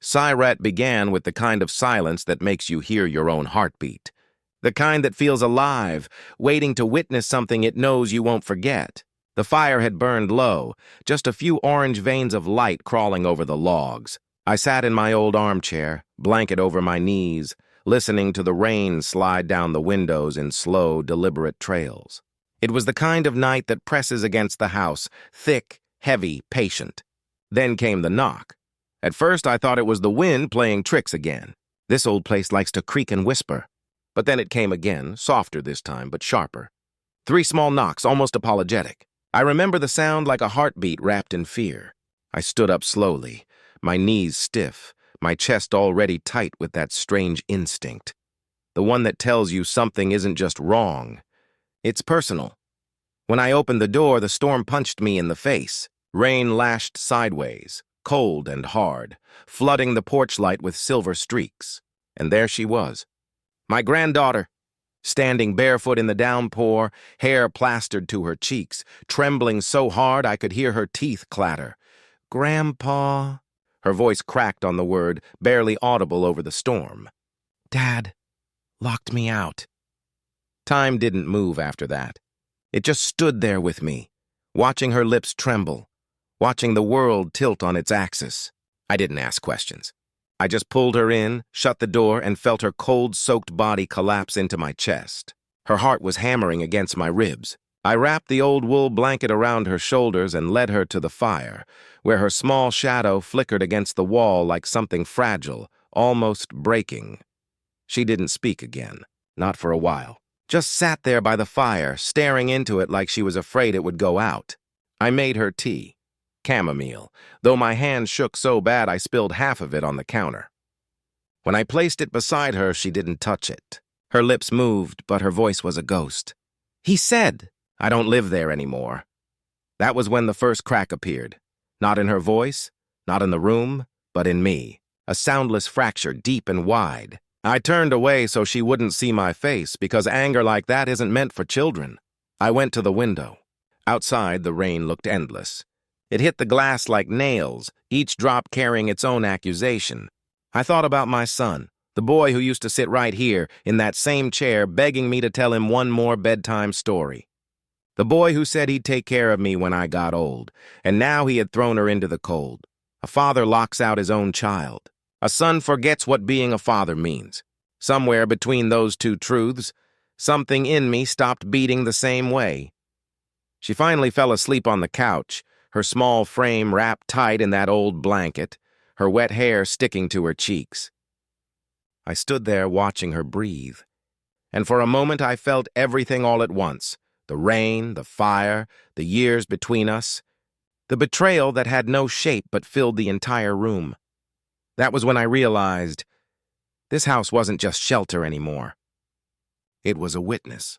Siret began with the kind of silence that makes you hear your own heartbeat. The kind that feels alive, waiting to witness something it knows you won't forget. The fire had burned low, just a few orange veins of light crawling over the logs. I sat in my old armchair, blanket over my knees, listening to the rain slide down the windows in slow, deliberate trails. It was the kind of night that presses against the house, thick, heavy, patient. Then came the knock. At first, I thought it was the wind playing tricks again. This old place likes to creak and whisper. But then it came again, softer this time, but sharper. 3 small knocks, almost apologetic. I remember the sound like a heartbeat wrapped in fear. I stood up slowly, my knees stiff, my chest already tight with that strange instinct. The one that tells you something isn't just wrong. It's personal. When I opened the door, the storm punched me in the face. Rain lashed sideways, cold and hard, flooding the porch light with silver streaks. And there she was. My granddaughter, standing barefoot in the downpour, hair plastered to her cheeks, trembling so hard I could hear her teeth clatter. "Grandpa," her voice cracked on the word, barely audible over the storm. "Dad locked me out." Time didn't move after that. It just stood there with me, watching her lips tremble, watching the world tilt on its axis. I didn't ask questions. I just pulled her in, shut the door, and felt her cold-soaked body collapse into my chest. Her heart was hammering against my ribs. I wrapped the old wool blanket around her shoulders and led her to the fire, where her small shadow flickered against the wall like something fragile, almost breaking. She didn't speak again, not for a while. Just sat there by the fire, staring into it like she was afraid it would go out. I made her tea. Chamomile, though my hand shook so bad I spilled half of it on the counter. When I placed it beside her, she didn't touch it. Her lips moved, but her voice was a ghost. "He said, I don't live there anymore." That was when the first crack appeared. Not in her voice, not in the room, but in me. A soundless fracture, deep and wide. I turned away so she wouldn't see my face, because anger like that isn't meant for children. I went to the window. Outside, the rain looked endless. It hit the glass like nails, each drop carrying its own accusation. I thought about my son, the boy who used to sit right here, in that same chair, begging me to tell him one more bedtime story. The boy who said he'd take care of me when I got old, and now he had thrown her into the cold. A father locks out his own child. A son forgets what being a father means. Somewhere between those two truths, something in me stopped beating the same way. She finally fell asleep on the couch, her small frame wrapped tight in that old blanket, her wet hair sticking to her cheeks. I stood there watching her breathe, and for a moment I felt everything all at once. The rain, the fire, the years between us, the betrayal that had no shape but filled the entire room. That was when I realized this house wasn't just shelter anymore. It was a witness.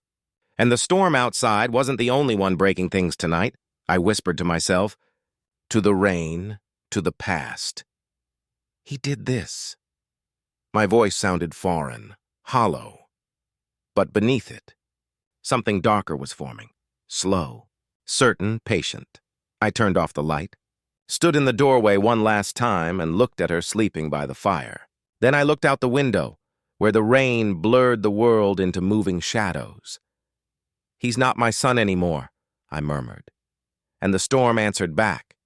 And the storm outside wasn't the only one breaking things tonight, I whispered to myself. To the rain, to the past. He did this. My voice sounded foreign, hollow. But beneath it, something darker was forming, slow, certain, patient. I turned off the light, stood in the doorway one last time and looked at her sleeping by the fire. Then I looked out the window, where the rain blurred the world into moving shadows. "He's not my son anymore," I murmured. And the storm answered back.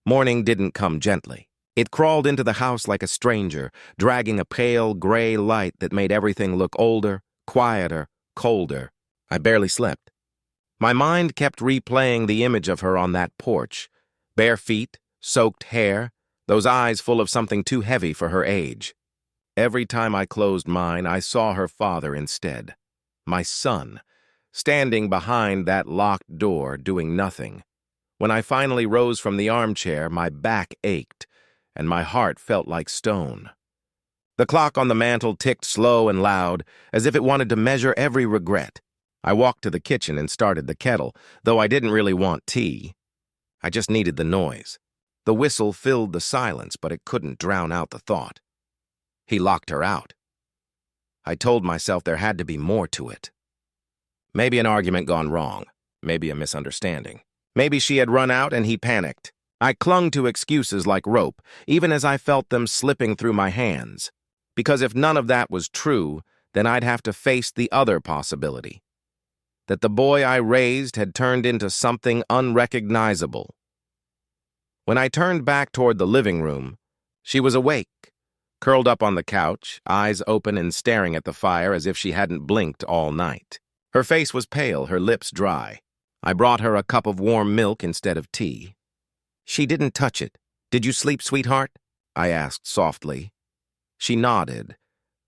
Morning didn't come gently. It crawled into the house like a stranger, dragging a pale gray light that made everything look older, quieter, colder. I barely slept. My mind kept replaying the image of her on that porch. Bare feet, soaked hair, those eyes full of something too heavy for her age. Every time I closed mine, I saw her father instead. My son, standing behind that locked door, doing nothing. When I finally rose from the armchair, my back ached, and my heart felt like stone. The clock on the mantel ticked slow and loud, as if it wanted to measure every regret. I walked to the kitchen and started the kettle, though I didn't really want tea. I just needed the noise. The whistle filled the silence, but it couldn't drown out the thought. He locked her out. I told myself there had to be more to it. Maybe an argument gone wrong. Maybe a misunderstanding. Maybe she had run out and he panicked. I clung to excuses like rope, even as I felt them slipping through my hands. Because if none of that was true, then I'd have to face the other possibility. That the boy I raised had turned into something unrecognizable. When I turned back toward the living room, she was awake, curled up on the couch, eyes open and staring at the fire as if she hadn't blinked all night. Her face was pale, her lips dry. I brought her a cup of warm milk instead of tea. She didn't touch it. "Did you sleep, sweetheart?" I asked softly. She nodded,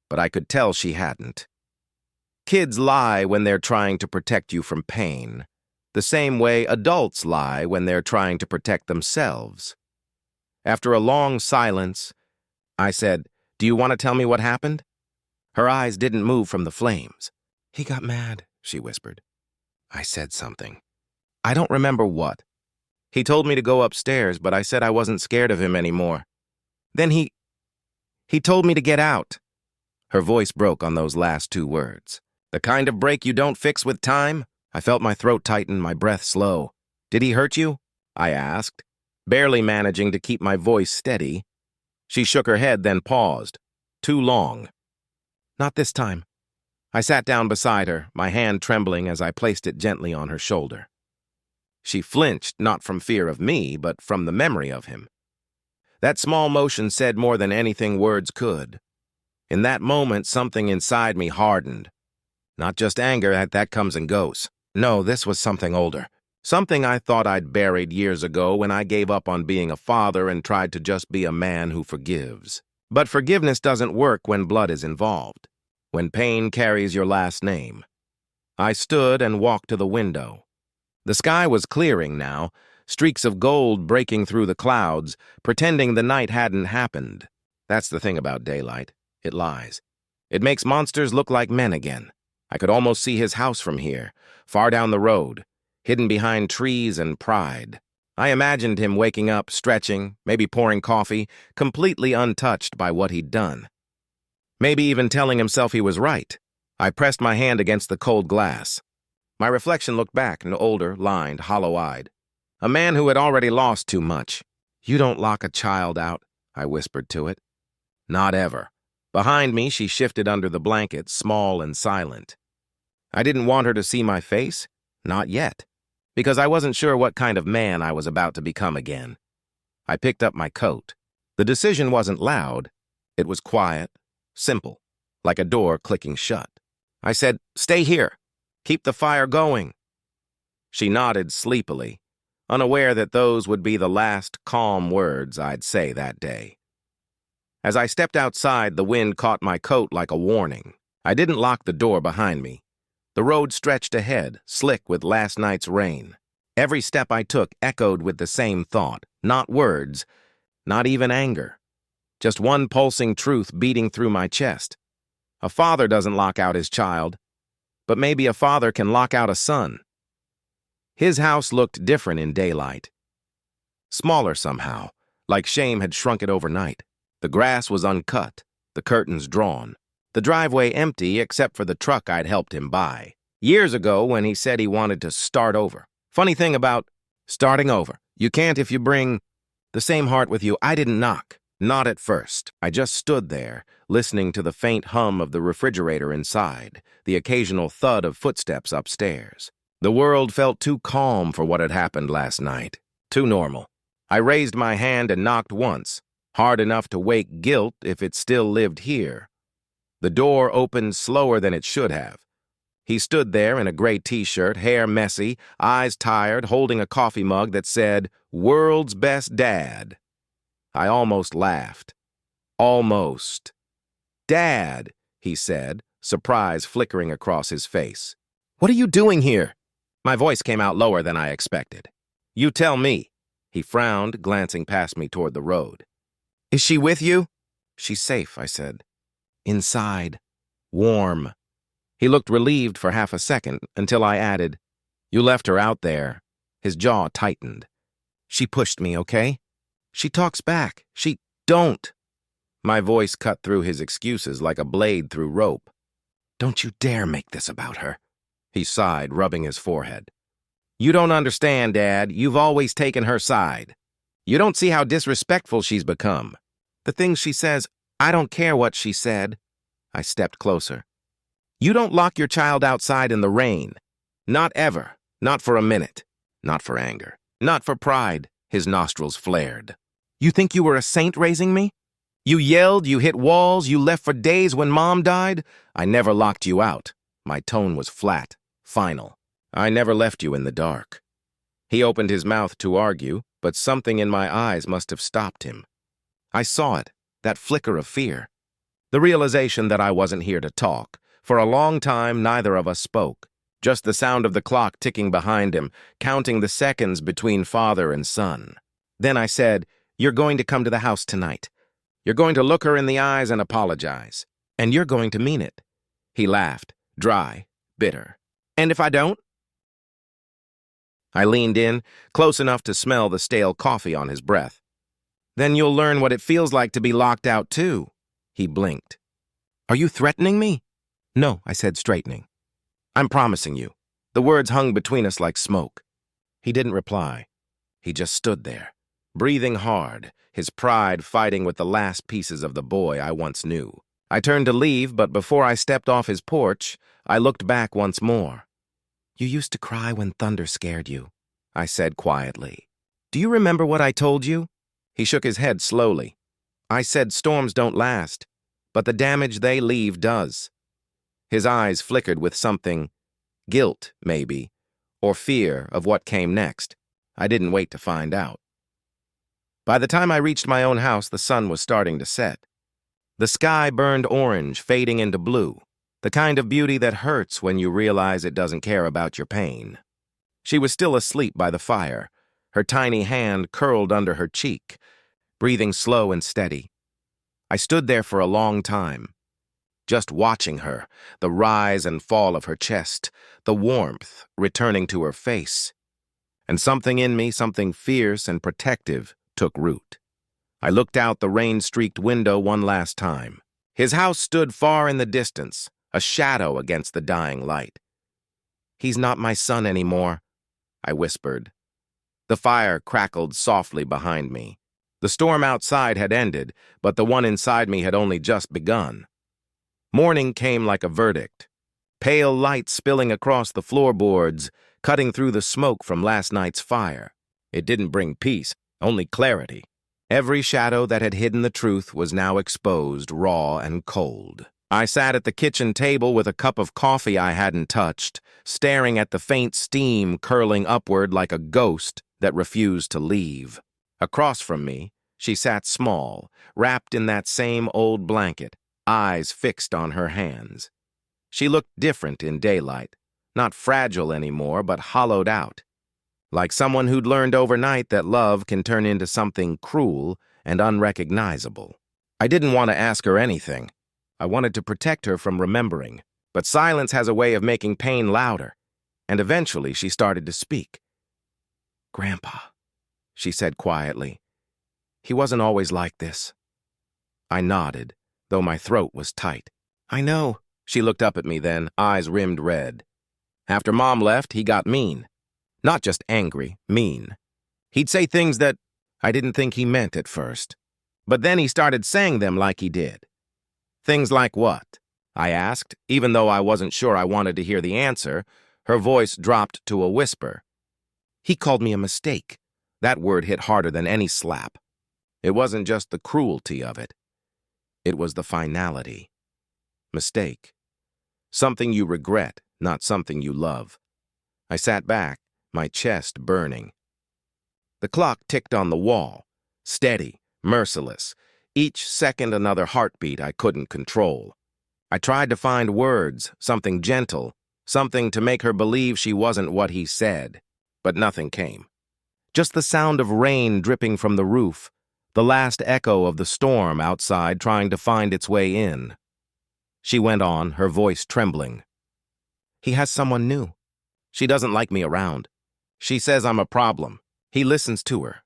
but I could tell she hadn't. Kids lie when they're trying to protect you from pain, the same way adults lie when they're trying to protect themselves. After a long silence, I said, "Do you want to tell me what happened?" Her eyes didn't move from the flames. "He got mad," she whispered. I said something. I don't remember what. He told me to go upstairs, but I said I wasn't scared of him anymore. Then he told me to get out. Her voice broke on those last two words. "The kind of break you don't fix with time?" I felt my throat tighten, my breath slow. "Did he hurt you?" I asked, barely managing to keep my voice steady. She shook her head, then paused. Too long. "Not this time." I sat down beside her, my hand trembling as I placed it gently on her shoulder. She flinched, not from fear of me, but from the memory of him. That small motion said more than anything words could. In that moment, something inside me hardened. Not just anger, that comes and goes. No, this was something older. Something I thought I'd buried years ago when I gave up on being a father and tried to just be a man who forgives. But forgiveness doesn't work when blood is involved, when pain carries your last name. I stood and walked to the window. The sky was clearing now, streaks of gold breaking through the clouds, pretending the night hadn't happened. That's the thing about daylight. It lies. It makes monsters look like men again. I could almost see his house from here, far down the road, hidden behind trees and pride. I imagined him waking up, stretching, maybe pouring coffee, completely untouched by what he'd done. Maybe even telling himself he was right. I pressed my hand against the cold glass. My reflection looked back, older, lined, hollow-eyed. A man who had already lost too much. "You don't lock a child out," I whispered to it. "Not ever." Behind me, she shifted under the blanket, small and silent. I didn't want her to see my face, not yet, because I wasn't sure what kind of man I was about to become again. I picked up my coat. The decision wasn't loud. It was quiet, simple, like a door clicking shut. I said, "Stay here. Keep the fire going." She nodded sleepily, unaware that those would be the last calm words I'd say that day. As I stepped outside, the wind caught my coat like a warning. I didn't lock the door behind me. The road stretched ahead, slick with last night's rain. Every step I took echoed with the same thought, not words, not even anger. Just one pulsing truth beating through my chest. A father doesn't lock out his child, but maybe a father can lock out a son. His house looked different in daylight. Smaller somehow, like shame had shrunk it overnight. The grass was uncut, the curtains drawn, the driveway empty except for the truck I'd helped him buy. Years ago when he said he wanted to start over. Funny thing about starting over, you can't if you bring the same heart with you. I didn't knock. Not at first. I just stood there, listening to the faint hum of the refrigerator inside, the occasional thud of footsteps upstairs. The world felt too calm for what had happened last night. Too normal. I raised my hand and knocked once, hard enough to wake guilt if it still lived here. The door opened slower than it should have. He stood there in a gray t-shirt, hair messy, eyes tired, holding a coffee mug that said, "World's Best Dad." I almost laughed. Almost. "Dad," he said, surprise flickering across his face. "What are you doing here?" My voice came out lower than I expected. "You tell me." He frowned, glancing past me toward the road. "Is she with you?" "She's safe," I said. "Inside. Warm." He looked relieved for half a second until I added, "You left her out there." His jaw tightened. "She pushed me, okay? She talks back. She don't." My voice cut through his excuses like a blade through rope. "Don't you dare make this about her." He sighed, rubbing his forehead. "You don't understand, Dad. You've always taken her side." You don't see how disrespectful she's become. The things she says, I don't care what she said. I stepped closer. You don't lock your child outside in the rain. Not ever. Not for a minute. Not for anger. Not for pride. His nostrils flared. You think you were a saint raising me? You yelled, you hit walls, you left for days when Mom died? I never locked you out. My tone was flat, final. I never left you in the dark. He opened his mouth to argue, but something in my eyes must have stopped him. I saw it, that flicker of fear. The realization that I wasn't here to talk. For a long time, neither of us spoke. Just the sound of the clock ticking behind him, counting the seconds between father and son. Then I said, You're going to come to the house tonight. You're going to look her in the eyes and apologize. And you're going to mean it. He laughed, dry, bitter. And if I don't? I leaned in, close enough to smell the stale coffee on his breath. Then you'll learn what it feels like to be locked out too. He blinked. Are you threatening me? No, I said, straightening. I'm promising you. The words hung between us like smoke. He didn't reply. He just stood there, breathing hard, his pride fighting with the last pieces of the boy I once knew. I turned to leave, but before I stepped off his porch, I looked back once more. You used to cry when thunder scared you, I said quietly. Do you remember what I told you? He shook his head slowly. I said storms don't last, but the damage they leave does. His eyes flickered with something, guilt, maybe, or fear of what came next. I didn't wait to find out. By the time I reached my own house, the sun was starting to set. The sky burned orange, fading into blue, the kind of beauty that hurts when you realize it doesn't care about your pain. She was still asleep by the fire, her tiny hand curled under her cheek, breathing slow and steady. I stood there for a long time, just watching her, the rise and fall of her chest, the warmth returning to her face. And something in me, something fierce and protective, took root. I looked out the rain-streaked window one last time. His house stood far in the distance, a shadow against the dying light. He's not my son anymore, I whispered. The fire crackled softly behind me. The storm outside had ended, but the one inside me had only just begun. Morning came like a verdict. Pale light spilling across the floorboards, cutting through the smoke from last night's fire. It didn't bring peace, only clarity. Every shadow that had hidden the truth was now exposed, raw and cold. I sat at the kitchen table with a cup of coffee I hadn't touched, staring at the faint steam curling upward like a ghost that refused to leave. Across from me, she sat small, wrapped in that same old blanket, eyes fixed on her hands. She looked different in daylight, not fragile anymore, but hollowed out. Like someone who'd learned overnight that love can turn into something cruel and unrecognizable. I didn't want to ask her anything. I wanted to protect her from remembering, but silence has a way of making pain louder, and eventually she started to speak. Grandpa, she said quietly. He wasn't always like this. I nodded, though my throat was tight. I know. She looked up at me then, eyes rimmed red. After Mom left, he got mean. Not just angry, mean. He'd say things that I didn't think he meant at first. But then he started saying them like he did. Things like what? I asked, even though I wasn't sure I wanted to hear the answer. Her voice dropped to a whisper. He called me a mistake. That word hit harder than any slap. It wasn't just the cruelty of it. It was the finality. Mistake. Something you regret, not something you love. I sat back, my chest burning. The clock ticked on the wall, steady, merciless, each second another heartbeat I couldn't control. I tried to find words, something gentle, something to make her believe she wasn't what he said, but nothing came. Just the sound of rain dripping from the roof, the last echo of the storm outside trying to find its way in. She went on, her voice trembling. He has someone new. She doesn't like me around. She says I'm a problem. He listens to her.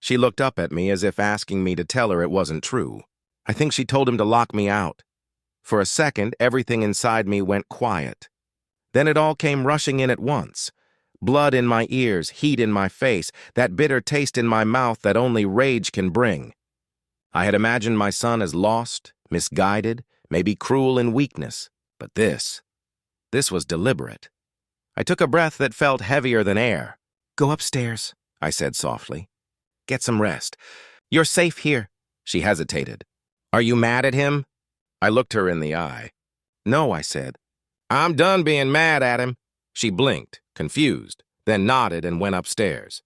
She looked up at me as if asking me to tell her it wasn't true. I think she told him to lock me out. For a second, everything inside me went quiet. Then it all came rushing in at once. Blood in my ears, heat in my face, that bitter taste in my mouth that only rage can bring. I had imagined my son as lost, misguided, maybe cruel in weakness, but this was deliberate. I took a breath that felt heavier than air. "Go upstairs," I said softly. "Get some rest. You're safe here." She hesitated. "Are you mad at him?" I looked her in the eye. "No," I said. "I'm done being mad at him." She blinked, confused, then nodded and went upstairs.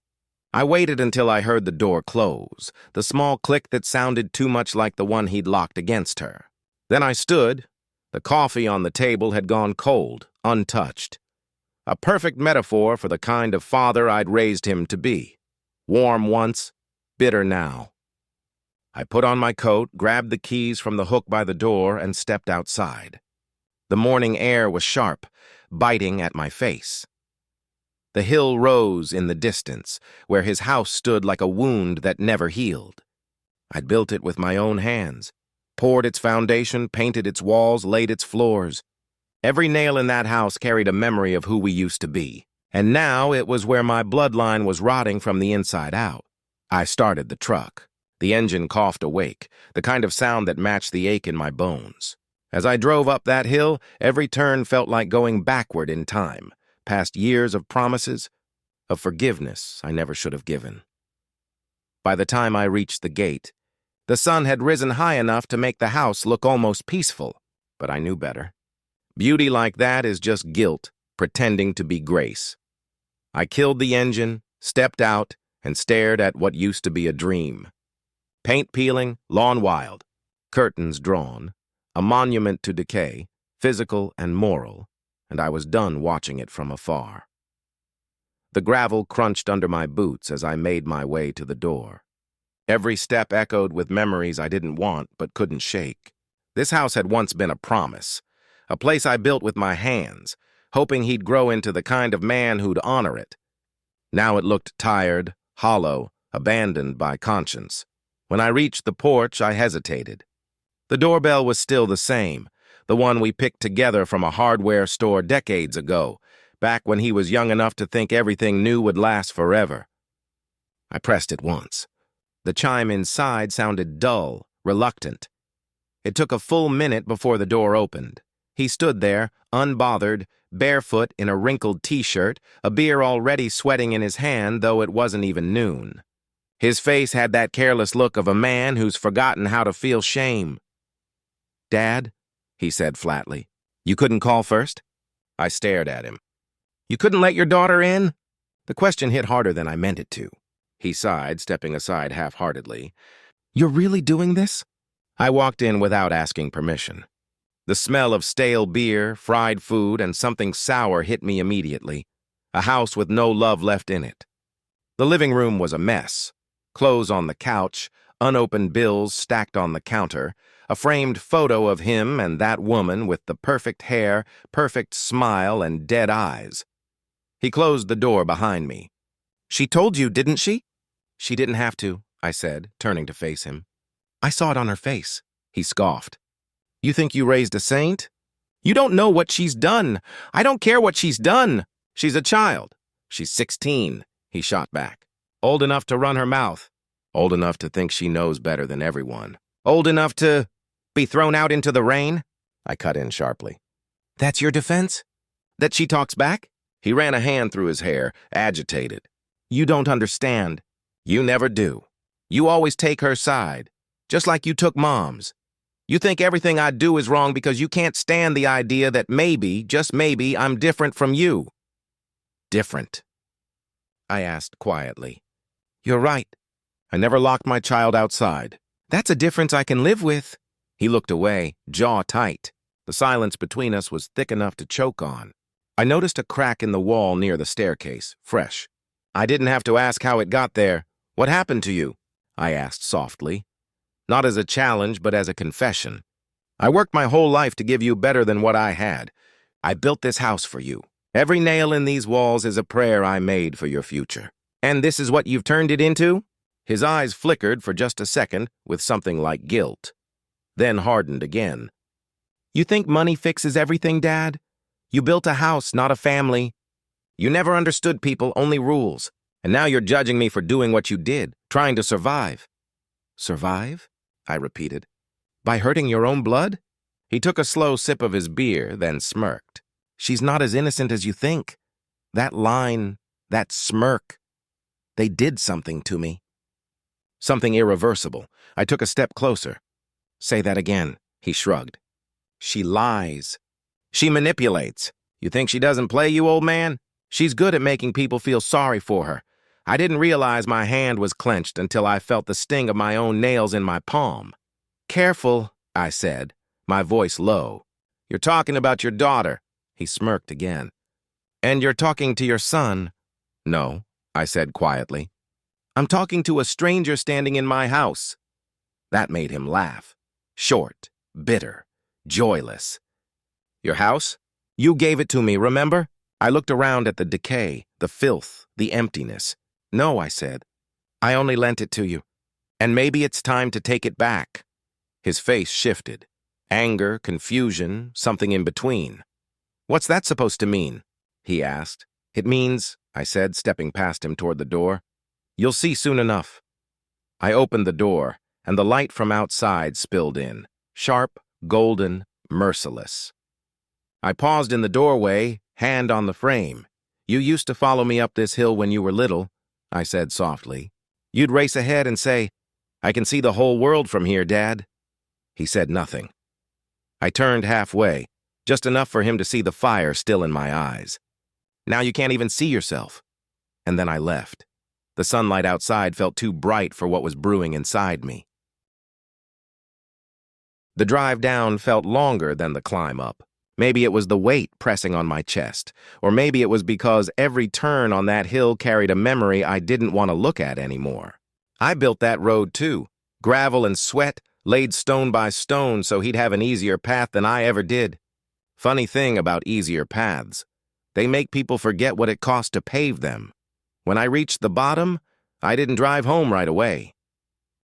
I waited until I heard the door close, the small click that sounded too much like the one he'd locked against her. Then I stood. The coffee on the table had gone cold, untouched. A perfect metaphor for the kind of father I'd raised him to be. Warm once, bitter now. I put on my coat, grabbed the keys from the hook by the door, and stepped outside. The morning air was sharp, biting at my face. The hill rose in the distance, where his house stood like a wound that never healed. I'd built it with my own hands, poured its foundation, painted its walls, laid its floors. Every nail in that house carried a memory of who we used to be, and now it was where my bloodline was rotting from the inside out. I started the truck. The engine coughed awake, the kind of sound that matched the ache in my bones. As I drove up that hill, every turn felt like going backward in time, past years of promises, of forgiveness I never should have given. By the time I reached the gate, the sun had risen high enough to make the house look almost peaceful, but I knew better. Beauty like that is just guilt, pretending to be grace. I killed the engine, stepped out, and stared at what used to be a dream. Paint peeling, lawn wild, curtains drawn, a monument to decay, physical and moral, and I was done watching it from afar. The gravel crunched under my boots as I made my way to the door. Every step echoed with memories I didn't want but couldn't shake. This house had once been a promise, a place I built with my hands, hoping he'd grow into the kind of man who'd honor it. Now it looked tired, hollow, abandoned by conscience. When I reached the porch, I hesitated. The doorbell was still the same, the one we picked together from a hardware store decades ago, back when he was young enough to think everything new would last forever. I pressed it once. The chime inside sounded dull, reluctant. It took a full minute before the door opened. He stood there, unbothered, barefoot in a wrinkled t-shirt, a beer already sweating in his hand, though it wasn't even noon. His face had that careless look of a man who's forgotten how to feel shame. "Dad," he said flatly, "you couldn't call first?" I stared at him. "You couldn't let your daughter in?" The question hit harder than I meant it to. He sighed, stepping aside half-heartedly. "You're really doing this?" I walked in without asking permission. The smell of stale beer, fried food, and something sour hit me immediately. A house with no love left in it. The living room was a mess. Clothes on the couch, unopened bills stacked on the counter, a framed photo of him and that woman with the perfect hair, perfect smile, and dead eyes. He closed the door behind me. "She told you, didn't she?" "She didn't have to," I said, turning to face him. "I saw it on her face." He scoffed. "You think you raised a saint? You don't know what she's done. I don't care what she's done. She's a child. She's 16, he shot back. Old enough to run her mouth. Old enough to think she knows better than everyone. Old enough to be thrown out into the rain?" I cut in sharply. "That's your defense? That she talks back?" He ran a hand through his hair, agitated. "You don't understand. You never do. You always take her side, just like you took Mom's. You think everything I do is wrong because you can't stand the idea that maybe, just maybe, I'm different from you." "Different?" I asked quietly. "You're right. I never locked my child outside. That's a difference I can live with." He looked away, jaw tight. The silence between us was thick enough to choke on. I noticed a crack in the wall near the staircase, fresh. "I didn't have to ask how it got there. What happened to you?" I asked softly. Not as a challenge, but as a confession. "I worked my whole life to give you better than what I had. I built this house for you. Every nail in these walls is a prayer I made for your future. And this is what you've turned it into?" His eyes flickered for just a second with something like guilt, then hardened again. "You think money fixes everything, Dad? You built a house, not a family. You never understood people, only rules. And now you're judging me for doing what you did, trying to survive. Survive? I repeated. By hurting your own blood? He took a slow sip of his beer, then smirked. She's not as innocent as you think. That line, that smirk, they did something to me. Something irreversible. I took a step closer. Say that again, he shrugged. She lies. She manipulates. You think she doesn't play you, old man? She's good at making people feel sorry for her. I didn't realize my hand was clenched until I felt the sting of my own nails in my palm. Careful, I said, my voice low. You're talking about your daughter. He smirked again. And you're talking to your son. No, I said quietly. I'm talking to a stranger standing in my house. That made him laugh. Short, bitter, joyless. Your house? You gave it to me, remember? I looked around at the decay, the filth, the emptiness. No, I said. I only lent it to you. And maybe it's time to take it back. His face shifted. Anger, confusion, something in between. What's that supposed to mean? He asked. It means, I said, stepping past him toward the door. You'll see soon enough. I opened the door, and the light from outside spilled in. Sharp, golden, merciless. I paused in the doorway, hand on the frame. You used to follow me up this hill when you were little, I said softly. You'd race ahead and say, I can see the whole world from here, Dad. He said nothing. I turned halfway, just enough for him to see the fire still in my eyes. Now you can't even see yourself. And then I left. The sunlight outside felt too bright for what was brewing inside me. The drive down felt longer than the climb up. Maybe it was the weight pressing on my chest, or maybe it was because every turn on that hill carried a memory I didn't want to look at anymore. I built that road too, gravel and sweat, laid stone by stone so he'd have an easier path than I ever did. Funny thing about easier paths. They make people forget what it cost to pave them. When I reached the bottom, I didn't drive home right away.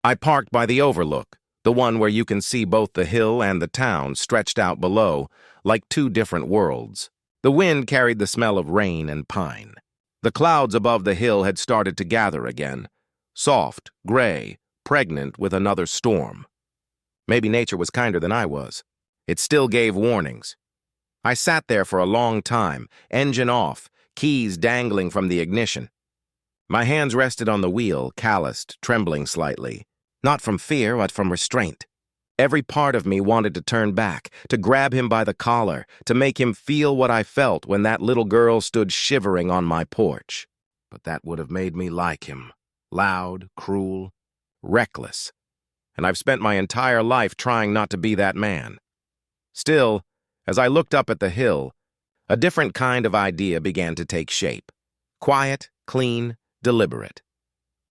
I parked by the overlook, the one where you can see both the hill and the town stretched out below, like two different worlds. The wind carried the smell of rain and pine. The clouds above the hill had started to gather again, soft, gray, pregnant with another storm. Maybe nature was kinder than I was. It still gave warnings. I sat there for a long time, engine off, keys dangling from the ignition. My hands rested on the wheel, calloused, trembling slightly. Not from fear, but from restraint. Every part of me wanted to turn back, to grab him by the collar, to make him feel what I felt when that little girl stood shivering on my porch. But that would have made me like him. Loud, cruel, reckless. And I've spent my entire life trying not to be that man. Still, as I looked up at the hill, a different kind of idea began to take shape. Quiet, clean, deliberate.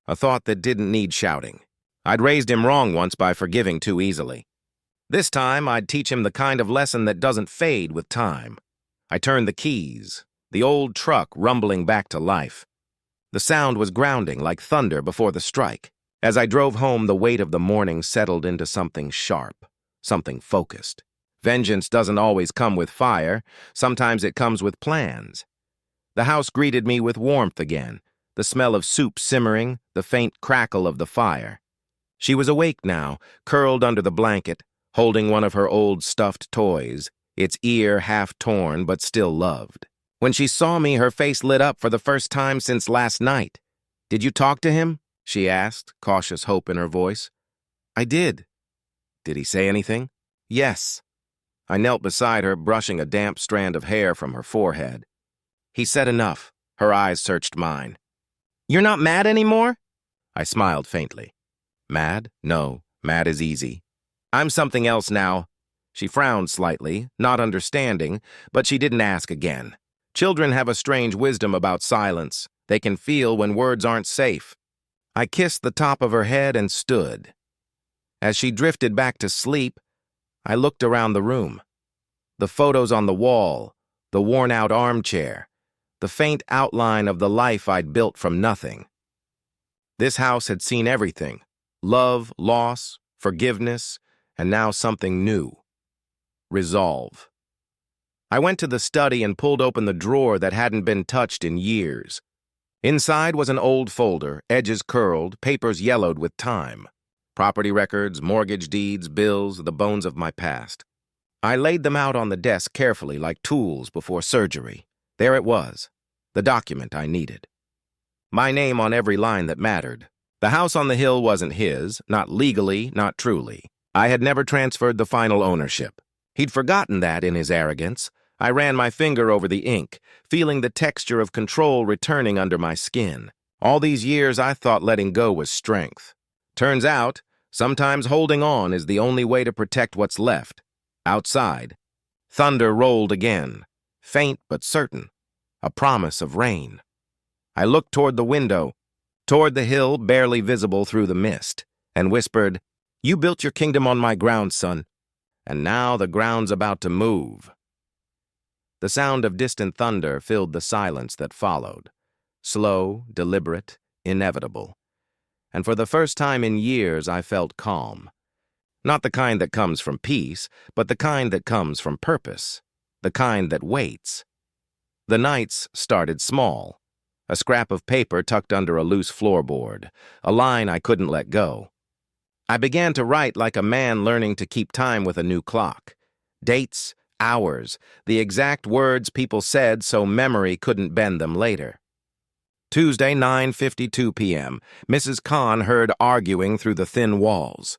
A thought that didn't need shouting. I'd raised him wrong once by forgiving too easily. This time, I'd teach him the kind of lesson that doesn't fade with time. I turned the keys, the old truck rumbling back to life. The sound was grounding like thunder before the strike. As I drove home, the weight of the morning settled into something sharp, something focused. Vengeance doesn't always come with fire. Sometimes it comes with plans. The house greeted me with warmth again, the smell of soup simmering, the faint crackle of the fire. She was awake now, curled under the blanket, holding one of her old stuffed toys, its ear half torn but still loved. When she saw me, her face lit up for the first time since last night. "Did you talk to him?" she asked, cautious hope in her voice. "I did." "Did he say anything?" "Yes." I knelt beside her, brushing a damp strand of hair from her forehead. He said enough. Her eyes searched mine. "You're not mad anymore?" I smiled faintly. "Mad? No. Mad is easy. I'm something else now." She frowned slightly, not understanding, but she didn't ask again. Children have a strange wisdom about silence. They can feel when words aren't safe. I kissed the top of her head and stood. As she drifted back to sleep, I looked around the room. The photos on the wall, the worn-out armchair, the faint outline of the life I'd built from nothing. This house had seen everything: love, loss, forgiveness, and now something new: resolve. I went to the study and pulled open the drawer that hadn't been touched in years. Inside was an old folder, edges curled, papers yellowed with time. Property records, mortgage deeds, bills, the bones of my past. I laid them out on the desk carefully like tools before surgery. There it was, the document I needed. My name on every line that mattered. The house on the hill wasn't his, not legally, not truly. I had never transferred the final ownership. He'd forgotten that in his arrogance. I ran my finger over the ink, feeling the texture of control returning under my skin. All these years I thought letting go was strength. Turns out, sometimes holding on is the only way to protect what's left. Outside, thunder rolled again, faint but certain, a promise of rain. I looked toward the window, toward the hill barely visible through the mist, and whispered, "You built your kingdom on my ground, son, and now the ground's about to move." The sound of distant thunder filled the silence that followed, slow, deliberate, inevitable. And for the first time in years, I felt calm. Not the kind that comes from peace, but the kind that comes from purpose, the kind that waits. The nights started small. A scrap of paper tucked under a loose floorboard, a line I couldn't let go. I began to write like a man learning to keep time with a new clock. Dates, hours, the exact words people said so memory couldn't bend them later. Tuesday, 9:52 p.m. Mrs. Khan heard arguing through the thin walls.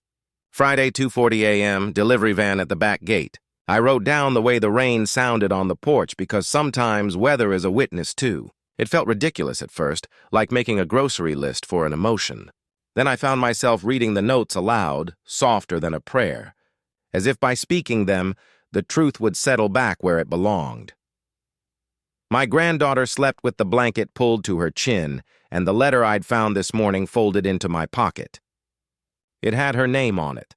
Friday, 2:40 a.m., delivery van at the back gate. I wrote down the way the rain sounded on the porch because sometimes weather is a witness too. It felt ridiculous at first, like making a grocery list for an emotion. Then I found myself reading the notes aloud, softer than a prayer, as if by speaking them, the truth would settle back where it belonged. My granddaughter slept with the blanket pulled to her chin, and the letter I'd found this morning folded into my pocket. It had her name on it.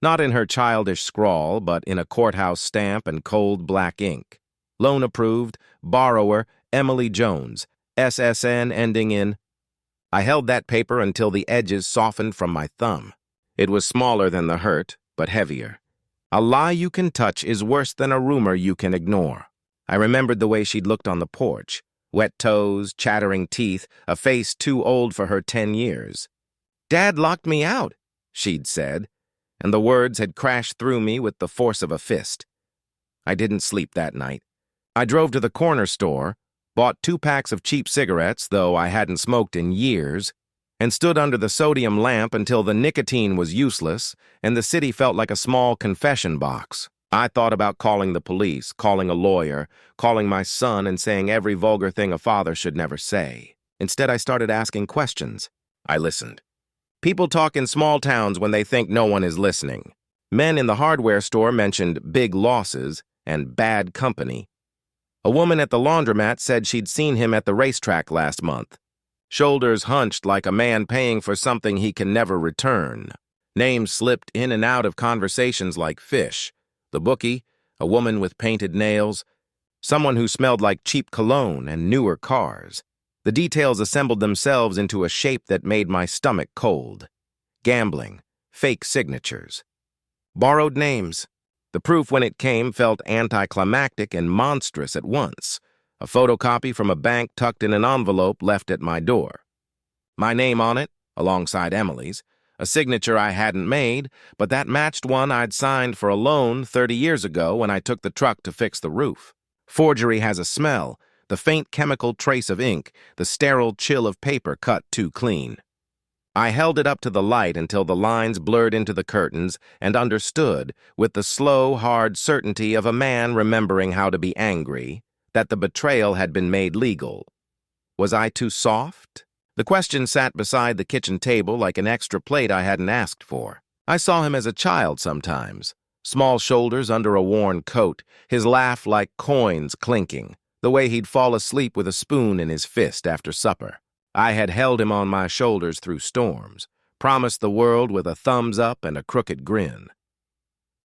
Not in her childish scrawl, but in a courthouse stamp and cold black ink. Loan approved, borrower, Emily Jones, SSN ending in... I held that paper until the edges softened from my thumb. It was smaller than the hurt, but heavier. A lie you can touch is worse than a rumor you can ignore. I remembered the way she'd looked on the porch. Wet toes, chattering teeth, a face too old for her 10 years. "Dad locked me out," she'd said, and the words had crashed through me with the force of a fist. I didn't sleep that night. I drove to the corner store, bought 2 packs of cheap cigarettes, though I hadn't smoked in years, and stood under the sodium lamp until the nicotine was useless and the city felt like a small confession box. I thought about calling the police, calling a lawyer, calling my son and saying every vulgar thing a father should never say. Instead, I started asking questions. I listened. People talk in small towns when they think no one is listening. Men in the hardware store mentioned big losses and bad company. A woman at the laundromat said she'd seen him at the racetrack last month. Shoulders hunched like a man paying for something he can never return. Names slipped in and out of conversations like fish. The bookie, a woman with painted nails, someone who smelled like cheap cologne and newer cars. The details assembled themselves into a shape that made my stomach cold. Gambling, fake signatures, borrowed names. The proof when it came felt anticlimactic and monstrous at once. A photocopy from a bank tucked in an envelope left at my door. My name on it, alongside Emily's, a signature I hadn't made, but that matched one I'd signed for a loan 30 years ago when I took the truck to fix the roof. Forgery has a smell, the faint chemical trace of ink, the sterile chill of paper cut too clean. I held it up to the light until the lines blurred into the curtains and understood, with the slow, hard certainty of a man remembering how to be angry, that the betrayal had been made legal. Was I too soft? The question sat beside the kitchen table like an extra plate I hadn't asked for. I saw him as a child sometimes. Small shoulders under a worn coat, his laugh like coins clinking, the way he'd fall asleep with a spoon in his fist after supper. I had held him on my shoulders through storms, promised the world with a thumbs up and a crooked grin.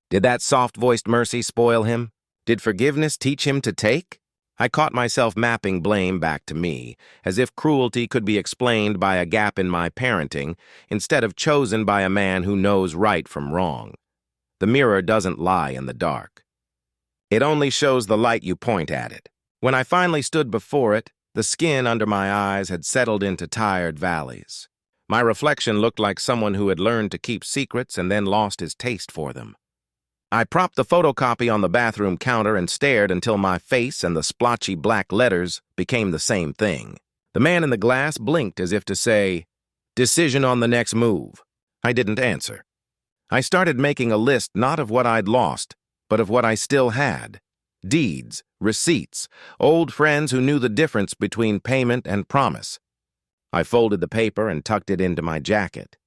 Did that soft-voiced mercy spoil him? Did forgiveness teach him to take? I caught myself mapping blame back to me, as if cruelty could be explained by a gap in my parenting instead of chosen by a man who knows right from wrong. The mirror doesn't lie in the dark. It only shows the light you point at it. When I finally stood before it, the skin under my eyes had settled into tired valleys. My reflection looked like someone who had learned to keep secrets and then lost his taste for them. I propped the photocopy on the bathroom counter and stared until my face and the splotchy black letters became the same thing. The man in the glass blinked as if to say, "Decision on the next move." I didn't answer. I started making a list not of what I'd lost, but of what I still had. Deeds, receipts, old friends who knew the difference between payment and promise. I folded the paper and tucked it into my jacket.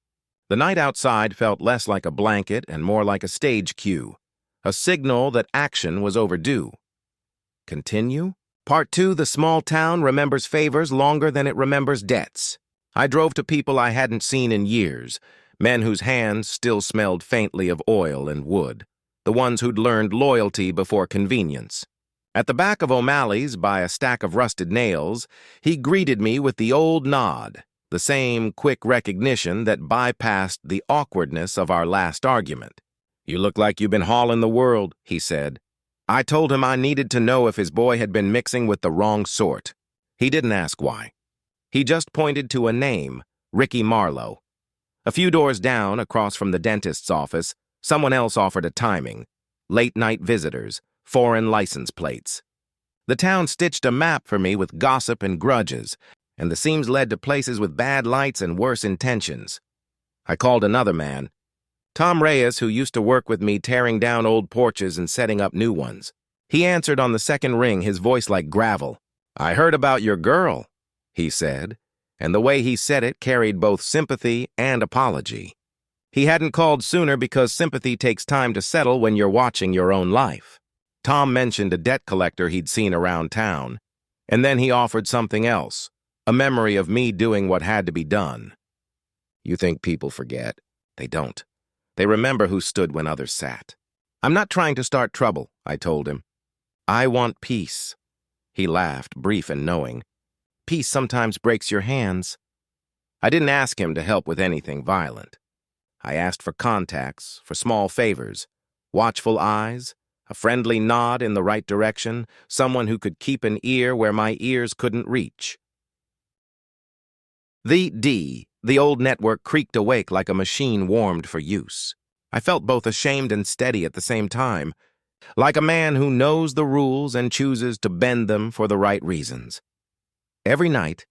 The night outside felt less like a blanket and more like a stage cue, a signal that action was overdue. Continue? Part 2, the small town remembers favors longer than it remembers debts. I drove to people I hadn't seen in years, men whose hands still smelled faintly of oil and wood, the ones who'd learned loyalty before convenience. At the back of O'Malley's, by a stack of rusted nails, he greeted me with the old nod, the same quick recognition that bypassed the awkwardness of our last argument. "You look like you've been hauling the world," he said. I told him I needed to know if his boy had been mixing with the wrong sort. He didn't ask why. He just pointed to a name, Ricky Marlowe. A few doors down, across from the dentist's office, someone else offered a timing. Late-night visitors, foreign license plates. The town stitched a map for me with gossip and grudges, and the seams led to places with bad lights and worse intentions. I called another man, Tom Reyes, who used to work with me tearing down old porches and setting up new ones. He answered on the second ring, his voice like gravel. "I heard about your girl," he said, and the way he said it carried both sympathy and apology. He hadn't called sooner because sympathy takes time to settle when you're watching your own life. Tom mentioned a debt collector he'd seen around town, and then he offered something else, a memory of me doing what had to be done. You think people forget? They don't. They remember who stood when others sat. "I'm not trying to start trouble," I told him. "I want peace." He laughed, brief and knowing. "Peace sometimes breaks your hands." I didn't ask him to help with anything violent. I asked for contacts, for small favors, watchful eyes, a friendly nod in the right direction, someone who could keep an ear where my ears couldn't reach. The old network creaked awake like a machine warmed for use. I felt both ashamed and steady at the same time, like a man who knows the rules and chooses to bend them for the right reasons. Every night,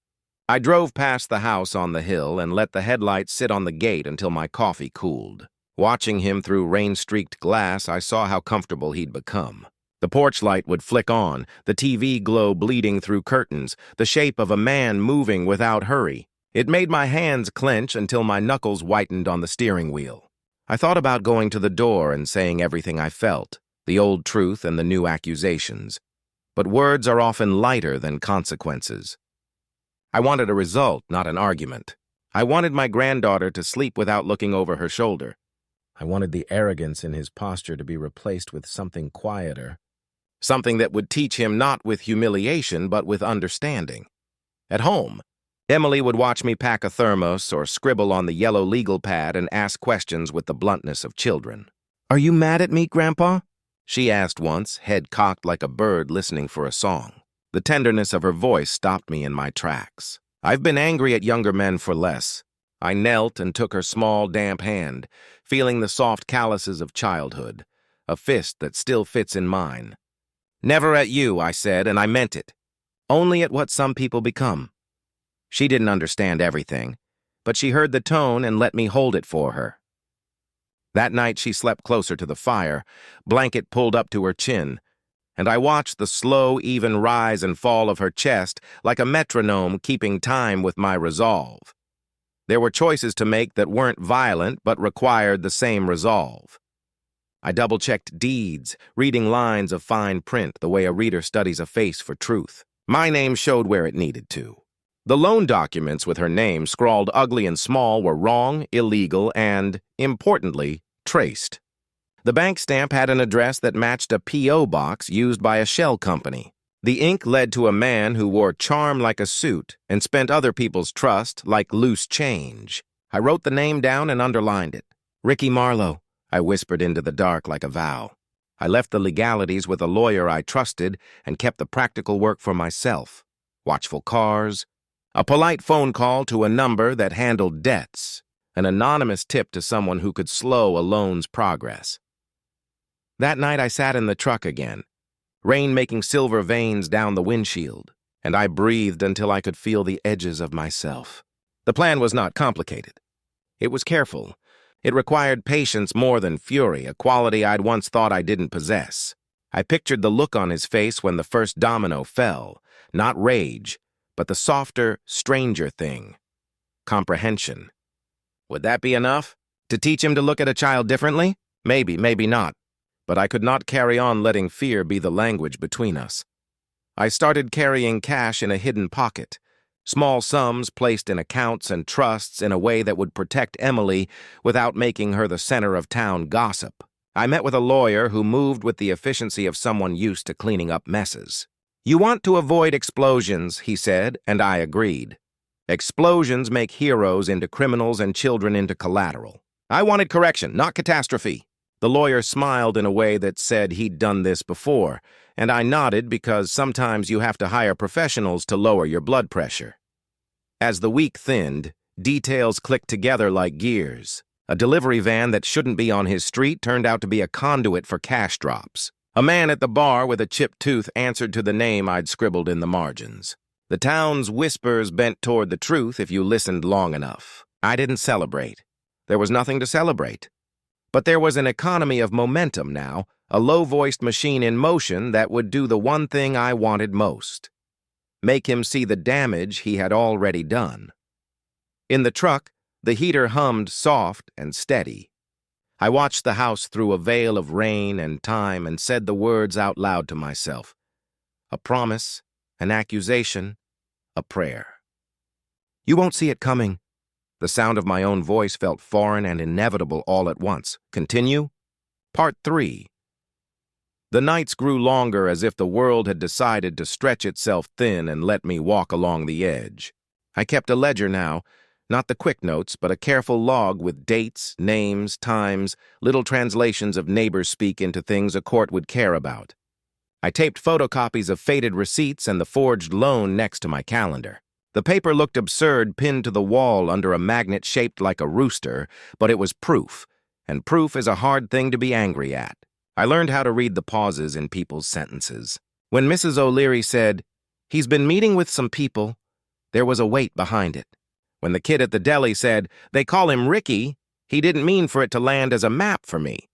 I drove past the house on the hill and let the headlights sit on the gate until my coffee cooled. Watching him through rain-streaked glass, I saw how comfortable he'd become. The porch light would flick on, the TV glow bleeding through curtains, the shape of a man moving without hurry. It made my hands clench until my knuckles whitened on the steering wheel. I thought about going to the door and saying everything I felt, the old truth and the new accusations. But words are often lighter than consequences. I wanted a result, not an argument. I wanted my granddaughter to sleep without looking over her shoulder. I wanted the arrogance in his posture to be replaced with something quieter, something that would teach him not with humiliation but with understanding. At home, Emily would watch me pack a thermos or scribble on the yellow legal pad and ask questions with the bluntness of children. "Are you mad at me, Grandpa?" she asked once, head cocked like a bird listening for a song. The tenderness of her voice stopped me in my tracks. I've been angry at younger men for less. I knelt and took her small, damp hand, feeling the soft calluses of childhood, a fist that still fits in mine. "Never at you," I said, and I meant it. Only at what some people become. She didn't understand everything, but she heard the tone and let me hold it for her. That night she slept closer to the fire, blanket pulled up to her chin, and I watched the slow, even rise and fall of her chest like a metronome keeping time with my resolve. There were choices to make that weren't violent but required the same resolve. I double-checked deeds, reading lines of fine print the way a reader studies a face for truth. My name showed where it needed to. The loan documents with her name scrawled ugly and small were wrong, illegal, and, importantly, traced. The bank stamp had an address that matched a P.O. box used by a shell company. The ink led to a man who wore charm like a suit and spent other people's trust like loose change. I wrote the name down and underlined it. "Ricky Marlowe," I whispered into the dark like a vow. I left the legalities with a lawyer I trusted and kept the practical work for myself. Watchful cars, a polite phone call to a number that handled debts, an anonymous tip to someone who could slow a loan's progress. That night I sat in the truck again, rain making silver veins down the windshield, and I breathed until I could feel the edges of myself. The plan was not complicated. It was careful. It required patience more than fury, a quality I'd once thought I didn't possess. I pictured the look on his face when the first domino fell, not rage, but the softer, stranger thing, comprehension. Would that be enough? To teach him to look at a child differently? Maybe, maybe not. But I could not carry on letting fear be the language between us. I started carrying cash in a hidden pocket, small sums placed in accounts and trusts in a way that would protect Emily without making her the center of town gossip. I met with a lawyer who moved with the efficiency of someone used to cleaning up messes. "You want to avoid explosions," he said, and I agreed. Explosions make heroes into criminals and children into collateral. I wanted correction, not catastrophe. The lawyer smiled in a way that said he'd done this before, and I nodded because sometimes you have to hire professionals to lower your blood pressure. As the week thinned, details clicked together like gears. A delivery van that shouldn't be on his street turned out to be a conduit for cash drops. A man at the bar with a chipped tooth answered to the name I'd scribbled in the margins. The town's whispers bent toward the truth if you listened long enough. I didn't celebrate. There was nothing to celebrate. But there was an economy of momentum now, a low-voiced machine in motion that would do the one thing I wanted most: make him see the damage he had already done. In the truck, the heater hummed soft and steady. I watched the house through a veil of rain and time and said the words out loud to myself. A promise, an accusation, a prayer. "You won't see it coming." The sound of my own voice felt foreign and inevitable all at once. Continue? Part 3. The nights grew longer as if the world had decided to stretch itself thin and let me walk along the edge. I kept a ledger now, not the quick notes, but a careful log with dates, names, times, little translations of neighbors speak into things a court would care about. I taped photocopies of faded receipts and the forged loan next to my calendar. The paper looked absurd pinned to the wall under a magnet shaped like a rooster, but it was proof, and proof is a hard thing to be angry at. I learned how to read the pauses in people's sentences. When Mrs. O'Leary said, "He's been meeting with some people," there was a weight behind it. When the kid at the deli said, "They call him Ricky," he didn't mean for it to land as a map for me.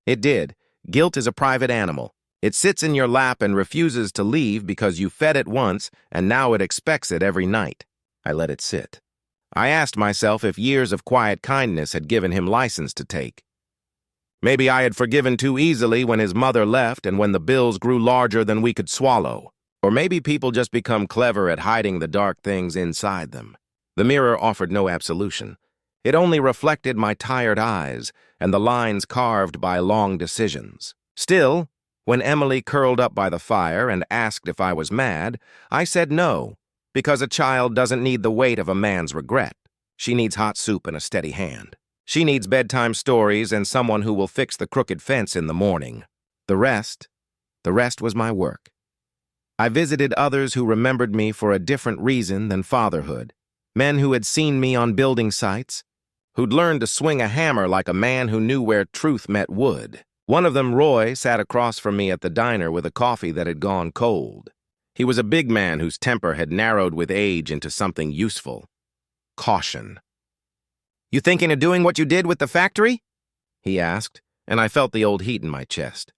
It did. Guilt is a private animal. It sits in your lap and refuses to leave because you fed it once and now it expects it every night. I let it sit. I asked myself if years of quiet kindness had given him license to take. Maybe I had forgiven too easily when his mother left and when the bills grew larger than we could swallow. Or maybe people just become clever at hiding the dark things inside them. The mirror offered no absolution. It only reflected my tired eyes and the lines carved by long decisions. Still, when Emily curled up by the fire and asked if I was mad, I said no, because a child doesn't need the weight of a man's regret. She needs hot soup and a steady hand. She needs bedtime stories and someone who will fix the crooked fence in the morning. The rest was my work. I visited others who remembered me for a different reason than fatherhood. Men who had seen me on building sites, who'd learned to swing a hammer like a man who knew where truth met wood. One of them, Roy, sat across from me at the diner with a coffee that had gone cold. He was a big man whose temper had narrowed with age into something useful. Caution. "You thinking of doing what you did with the factory?" he asked, and I felt the old heat in my chest.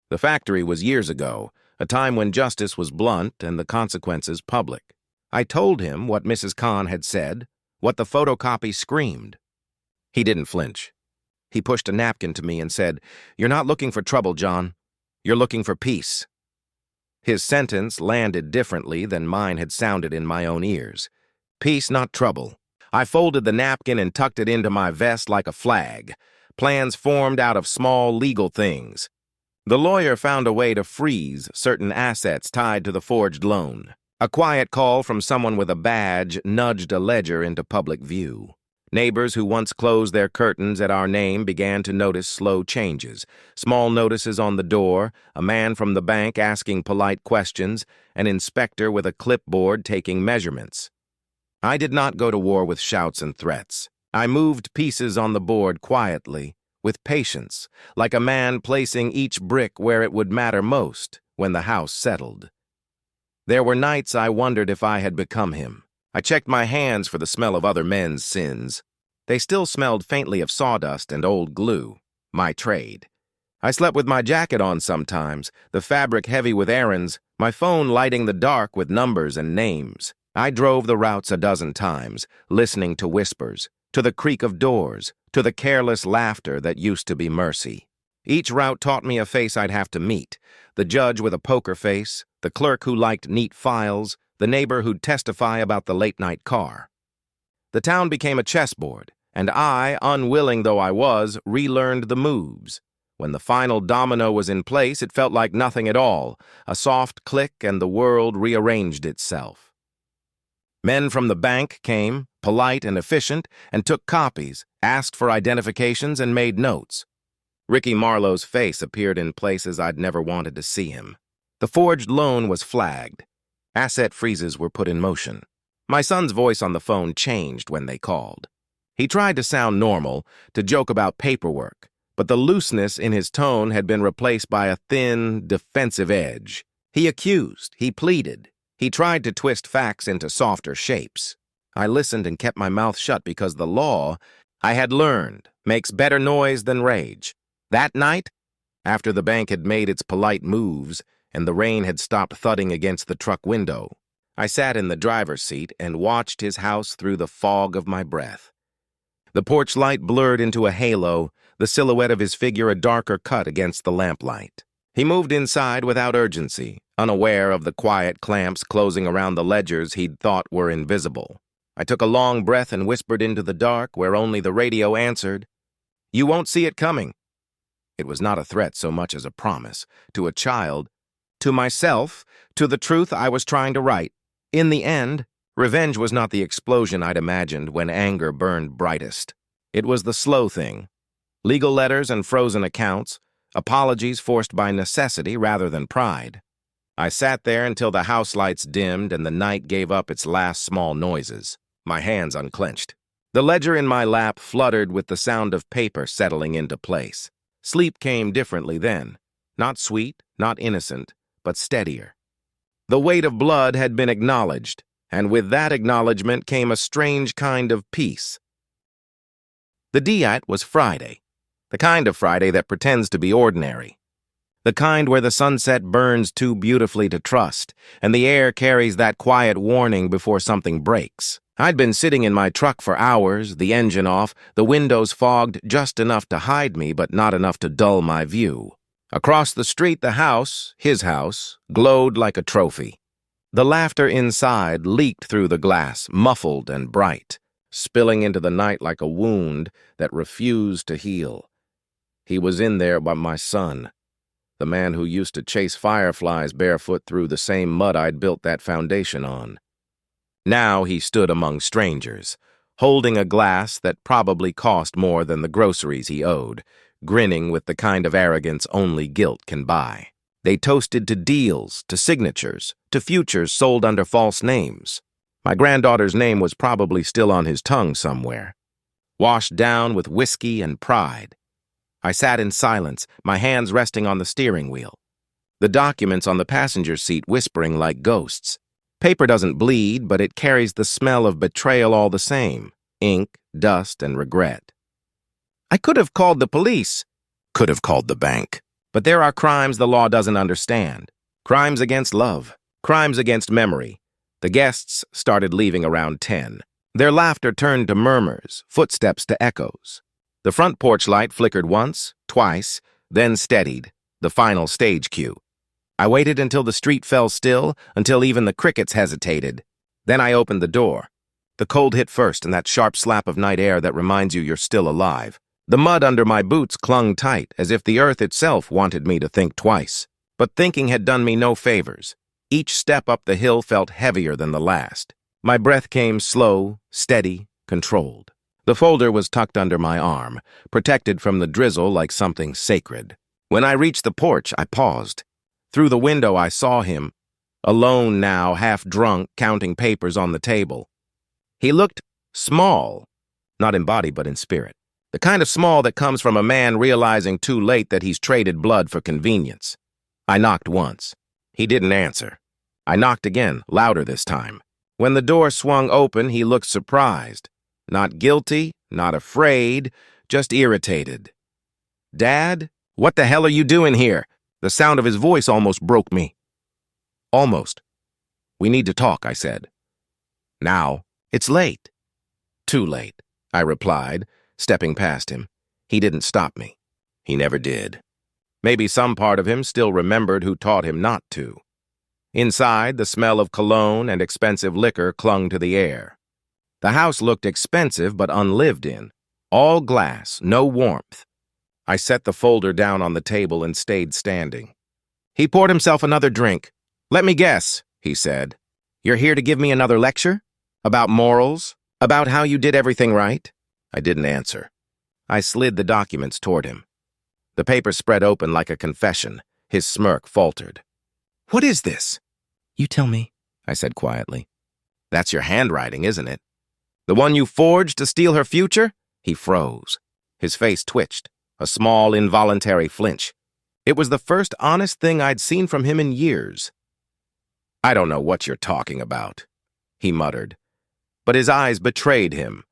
The factory was years ago, a time when justice was blunt and the consequences public. I told him what Mrs. Kahn had said, what the photocopy screamed. He didn't flinch. He pushed a napkin to me and said, "You're not looking for trouble, John. You're looking for peace." His sentence landed differently than mine had sounded in my own ears. Peace, not trouble. I folded the napkin and tucked it into my vest like a flag. Plans formed out of small legal things. The lawyer found a way to freeze certain assets tied to the forged loan. A quiet call from someone with a badge nudged a ledger into public view. Neighbors who once closed their curtains at our name began to notice slow changes. Small notices on the door, a man from the bank asking polite questions, an inspector with a clipboard taking measurements. I did not go to war with shouts and threats. I moved pieces on the board quietly, with patience, like a man placing each brick where it would matter most when the house settled. There were nights I wondered if I had become him. I checked my hands for the smell of other men's sins. They still smelled faintly of sawdust and old glue, my trade. I slept with my jacket on sometimes, the fabric heavy with errands, my phone lighting the dark with numbers and names. I drove the routes a dozen times, listening to whispers, to the creak of doors, to the careless laughter that used to be mercy. Each route taught me a face I'd have to meet, the judge with a poker face, the clerk who liked neat files, the neighbor who'd testify about the late-night car. The town became a chessboard, and I, unwilling though I was, relearned the moves. When the final domino was in place, it felt like nothing at all, a soft click and the world rearranged itself. Men from the bank came, polite and efficient, and took copies, asked for identifications, and made notes. Ricky Marlowe's face appeared in places I'd never wanted to see him. The forged loan was flagged. Asset freezes were put in motion. My son's voice on the phone changed when they called. He tried to sound normal, to joke about paperwork, but the looseness in his tone had been replaced by a thin, defensive edge. He accused, he pleaded, he tried to twist facts into softer shapes. I listened and kept my mouth shut because the law, I had learned, makes better noise than rage. That night, after the bank had made its polite moves and the rain had stopped thudding against the truck window, I sat in the driver's seat and watched his house through the fog of my breath. The porch light blurred into a halo, the silhouette of his figure a darker cut against the lamplight. He moved inside without urgency, unaware of the quiet clamps closing around the ledgers he'd thought were invisible. I took a long breath and whispered into the dark where only the radio answered, "You won't see it coming." It was not a threat so much as a promise, to a child, to myself, to the truth I was trying to write. In the end, revenge was not the explosion I'd imagined when anger burned brightest. It was the slow thing. Legal letters and frozen accounts, apologies forced by necessity rather than pride. I sat there until the house lights dimmed and the night gave up its last small noises, my hands unclenched. The ledger in my lap fluttered with the sound of paper settling into place. Sleep came differently then, not sweet, not innocent, but steadier. The weight of blood had been acknowledged, and with that acknowledgement came a strange kind of peace. The Diet was Friday, the kind of Friday that pretends to be ordinary. The kind where the sunset burns too beautifully to trust, and the air carries that quiet warning before something breaks. I'd been sitting in my truck for hours, the engine off, the windows fogged just enough to hide me but not enough to dull my view. Across the street, the house, his house, glowed like a trophy. The laughter inside leaked through the glass, muffled and bright, spilling into the night like a wound that refused to heal. He was in there by my son, the man who used to chase fireflies barefoot through the same mud I'd built that foundation on. Now he stood among strangers, holding a glass that probably cost more than the groceries he owed, grinning with the kind of arrogance only guilt can buy. They toasted to deals, to signatures, to futures sold under false names. My granddaughter's name was probably still on his tongue somewhere, washed down with whiskey and pride. I sat in silence, my hands resting on the steering wheel. The documents on the passenger seat whispering like ghosts. Paper doesn't bleed, but it carries the smell of betrayal all the same. Ink, dust, and regret. I could have called the police. Could have called the bank. But there are crimes the law doesn't understand. Crimes against love. Crimes against memory. The guests started leaving around 10. Their laughter turned to murmurs, footsteps to echoes. The front porch light flickered once, twice, then steadied, the final stage cue. I waited until the street fell still, until even the crickets hesitated. Then I opened the door. The cold hit first, and that sharp slap of night air that reminds you you're still alive. The mud under my boots clung tight, as if the earth itself wanted me to think twice. But thinking had done me no favors. Each step up the hill felt heavier than the last. My breath came slow, steady, controlled. The folder was tucked under my arm, protected from the drizzle like something sacred. When I reached the porch, I paused. Through the window, I saw him, alone now, half drunk, counting papers on the table. He looked small, not in body but in spirit. The kind of small that comes from a man realizing too late that he's traded blood for convenience. I knocked once. He didn't answer. I knocked again, louder this time. When the door swung open, he looked surprised. Not guilty, not afraid, just irritated. "Dad, what the hell are you doing here?" The sound of his voice almost broke me. "Almost. We need to talk," I said. "Now. It's late." "Too late," I replied, stepping past him. He didn't stop me. He never did. Maybe some part of him still remembered who taught him not to. Inside, the smell of cologne and expensive liquor clung to the air. The house looked expensive but unlived in. All glass, no warmth. I set the folder down on the table and stayed standing. He poured himself another drink. "Let me guess," he said. "You're here to give me another lecture? About morals? About how you did everything right?" I didn't answer. I slid the documents toward him. The paper spread open like a confession. His smirk faltered. "What is this?" "You tell me," I said quietly. "That's your handwriting, isn't it? The one you forged to steal her future?" He froze. His face twitched, a small, involuntary flinch. It was the first honest thing I'd seen from him in years. "I don't know what you're talking about," he muttered. But his eyes betrayed him.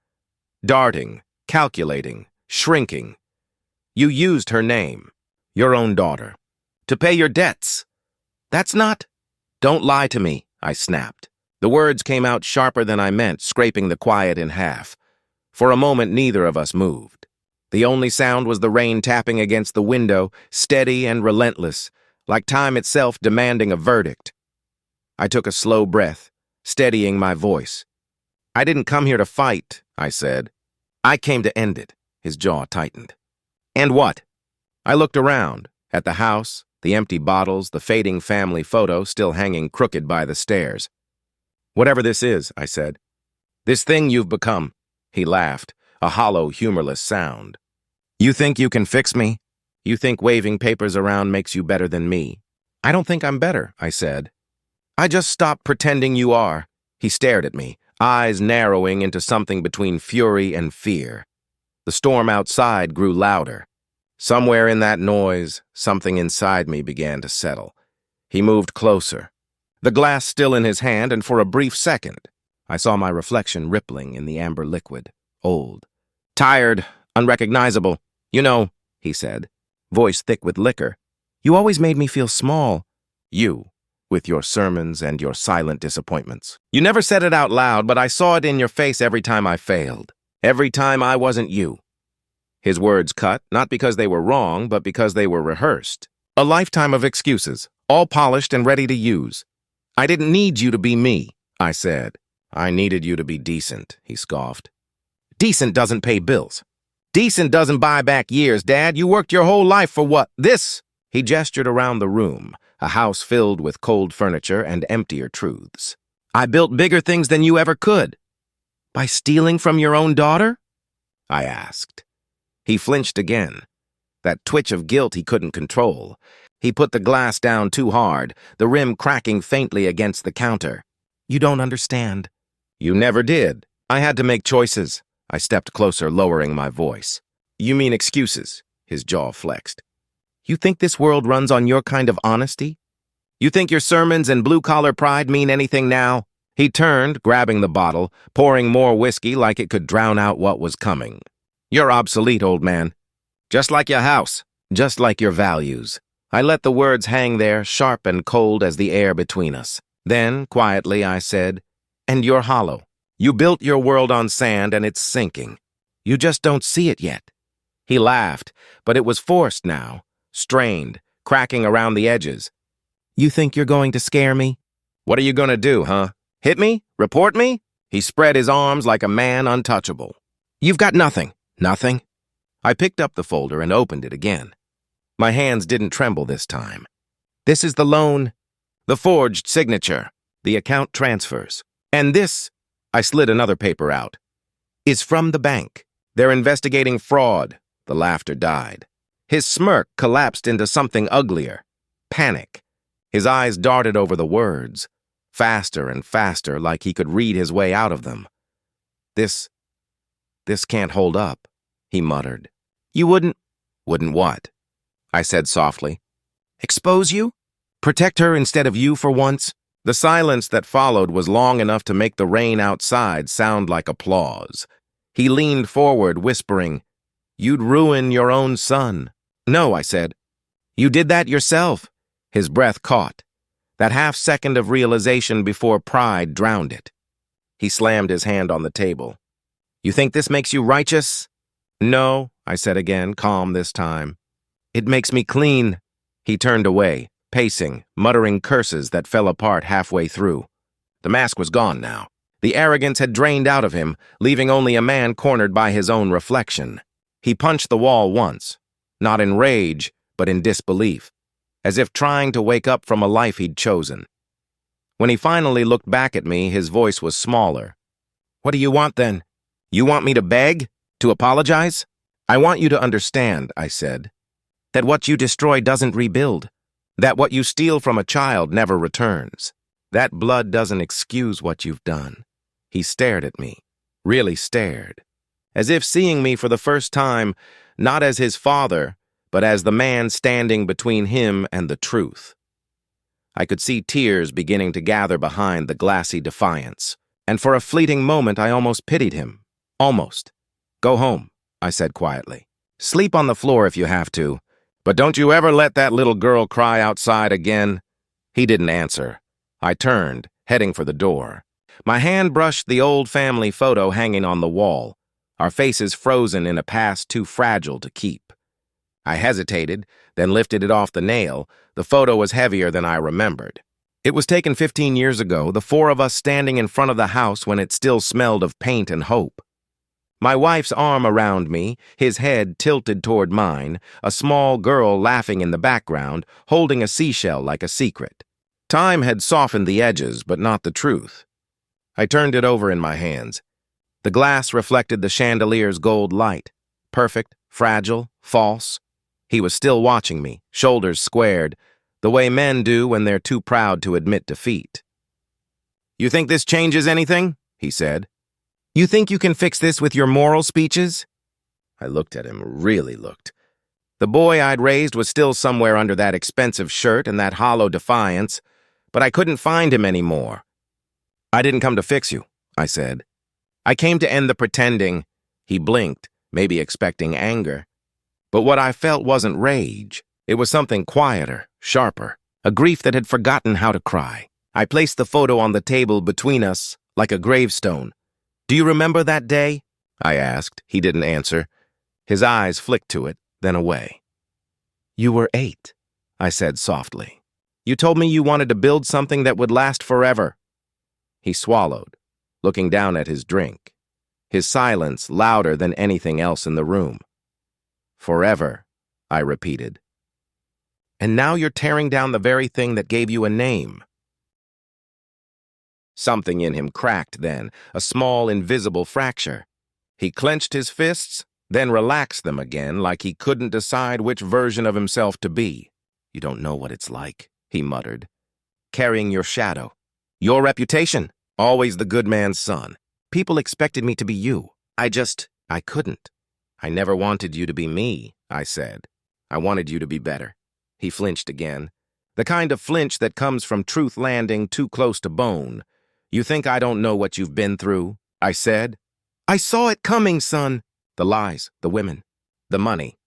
Darting, calculating, shrinking. "You used her name, your own daughter, to pay your debts. That's not—" "Don't lie to me," I snapped. The words came out sharper than I meant, scraping the quiet in half. For a moment, neither of us moved. The only sound was the rain tapping against the window, steady and relentless, like time itself demanding a verdict. I took a slow breath, steadying my voice. "I didn't come here to fight," I said. "I came to end it." His jaw tightened. "And what?" I looked around, at the house, the empty bottles, the fading family photo still hanging crooked by the stairs. "Whatever this is," I said. "This thing you've become." He laughed, a hollow, humorless sound. "You think you can fix me? You think waving papers around makes you better than me?" "I don't think I'm better," I said. "I just stopped pretending you are." He stared at me, eyes narrowing into something between fury and fear. The storm outside grew louder. Somewhere in that noise, something inside me began to settle. He moved closer, the glass still in his hand, and for a brief second, I saw my reflection rippling in the amber liquid, old. "Tired, unrecognizable. You know," he said, voice thick with liquor, "you always made me feel small. You, with your sermons and your silent disappointments. You never said it out loud, but I saw it in your face every time I failed. Every time I wasn't you." His words cut, not because they were wrong, but because they were rehearsed. A lifetime of excuses, all polished and ready to use. "I didn't need you to be me," I said. "I needed you to be decent," he scoffed. "Decent doesn't pay bills. Decent doesn't buy back years, Dad. You worked your whole life for what? This?" He gestured around the room, a house filled with cold furniture and emptier truths. "I built bigger things than you ever could." "By stealing from your own daughter?" I asked. He flinched again, that twitch of guilt he couldn't control. He put the glass down too hard, the rim cracking faintly against the counter. "You don't understand." "You never did. I had to make choices." I stepped closer, lowering my voice. "You mean excuses?" His jaw flexed. "You think this world runs on your kind of honesty? You think your sermons and blue-collar pride mean anything now?" He turned, grabbing the bottle, pouring more whiskey like it could drown out what was coming. "You're obsolete, old man. Just like your house. Just like your values." I let the words hang there, sharp and cold as the air between us. Then, quietly, I said, "And you're hollow. You built your world on sand and it's sinking. You just don't see it yet." He laughed, but it was forced now, strained, cracking around the edges. "You think you're going to scare me?" "What are you going to do, huh? Hit me? Report me?" He spread his arms like a man untouchable. "You've got nothing." "Nothing?" I picked up the folder and opened it again. My hands didn't tremble this time. "This is the loan, the forged signature, the account transfers. And this," I slid another paper out, "is from the bank." They're investigating fraud. The laughter died. His smirk collapsed into something uglier. Panic. His eyes darted over the words, faster and faster, like he could read his way out of them. This can't hold up, he muttered. You wouldn't what? I said softly. Expose you? Protect her instead of you for once? The silence that followed was long enough to make the rain outside sound like applause. He leaned forward, whispering, You'd ruin your own son. No, I said. You did that yourself. His breath caught. That half-second of realization before pride drowned it. He slammed his hand on the table. You think this makes you righteous? No, I said again, calm this time. It makes me clean. He turned away, pacing, muttering curses that fell apart halfway through. The mask was gone now. The arrogance had drained out of him, leaving only a man cornered by his own reflection. He punched the wall once, not in rage, but in disbelief, as if trying to wake up from a life he'd chosen. When he finally looked back at me, his voice was smaller. What do you want then? You want me to beg? To apologize? I want you to understand, I said, that what you destroy doesn't rebuild, that what you steal from a child never returns. That blood doesn't excuse what you've done. He stared at me, really stared, as if seeing me for the first time, not as his father, but as the man standing between him and the truth. I could see tears beginning to gather behind the glassy defiance, and for a fleeting moment I almost pitied him. Almost. Go home, I said quietly. Sleep on the floor if you have to, but don't you ever let that little girl cry outside again. He didn't answer. I turned, heading for the door. My hand brushed the old family photo hanging on the wall, our faces frozen in a past too fragile to keep. I hesitated, then lifted it off the nail. The photo was heavier than I remembered. It was taken 15 years ago, the four of us standing in front of the house when it still smelled of paint and hope. My wife's arm around me, his head tilted toward mine, a small girl laughing in the background, holding a seashell like a secret. Time had softened the edges, but not the truth. I turned it over in my hands. The glass reflected the chandelier's gold light. Perfect, fragile, false. He was still watching me, shoulders squared, the way men do when they're too proud to admit defeat. You think this changes anything? He said. You think you can fix this with your moral speeches? I looked at him, really looked. The boy I'd raised was still somewhere under that expensive shirt and that hollow defiance, but I couldn't find him anymore. I didn't come to fix you, I said. I came to end the pretending. He blinked, maybe expecting anger. But what I felt wasn't rage. It was something quieter, sharper, a grief that had forgotten how to cry. I placed the photo on the table between us, like a gravestone. Do you remember that day? I asked. He didn't answer. His eyes flicked to it, then away. You were 8, I said softly. You told me you wanted to build something that would last forever. He swallowed, looking down at his drink, his silence louder than anything else in the room. Forever, I repeated. And now you're tearing down the very thing that gave you a name. Something in him cracked then, a small, invisible fracture. He clenched his fists, then relaxed them again like he couldn't decide which version of himself to be. You don't know what it's like, he muttered. Carrying your shadow. Your reputation, always the good man's son. People expected me to be you. I couldn't. I never wanted you to be me, I said. I wanted you to be better. He flinched again. The kind of flinch that comes from truth landing too close to bone. You think I don't know what you've been through? I said. I saw it coming, son. The lies, the women, the money.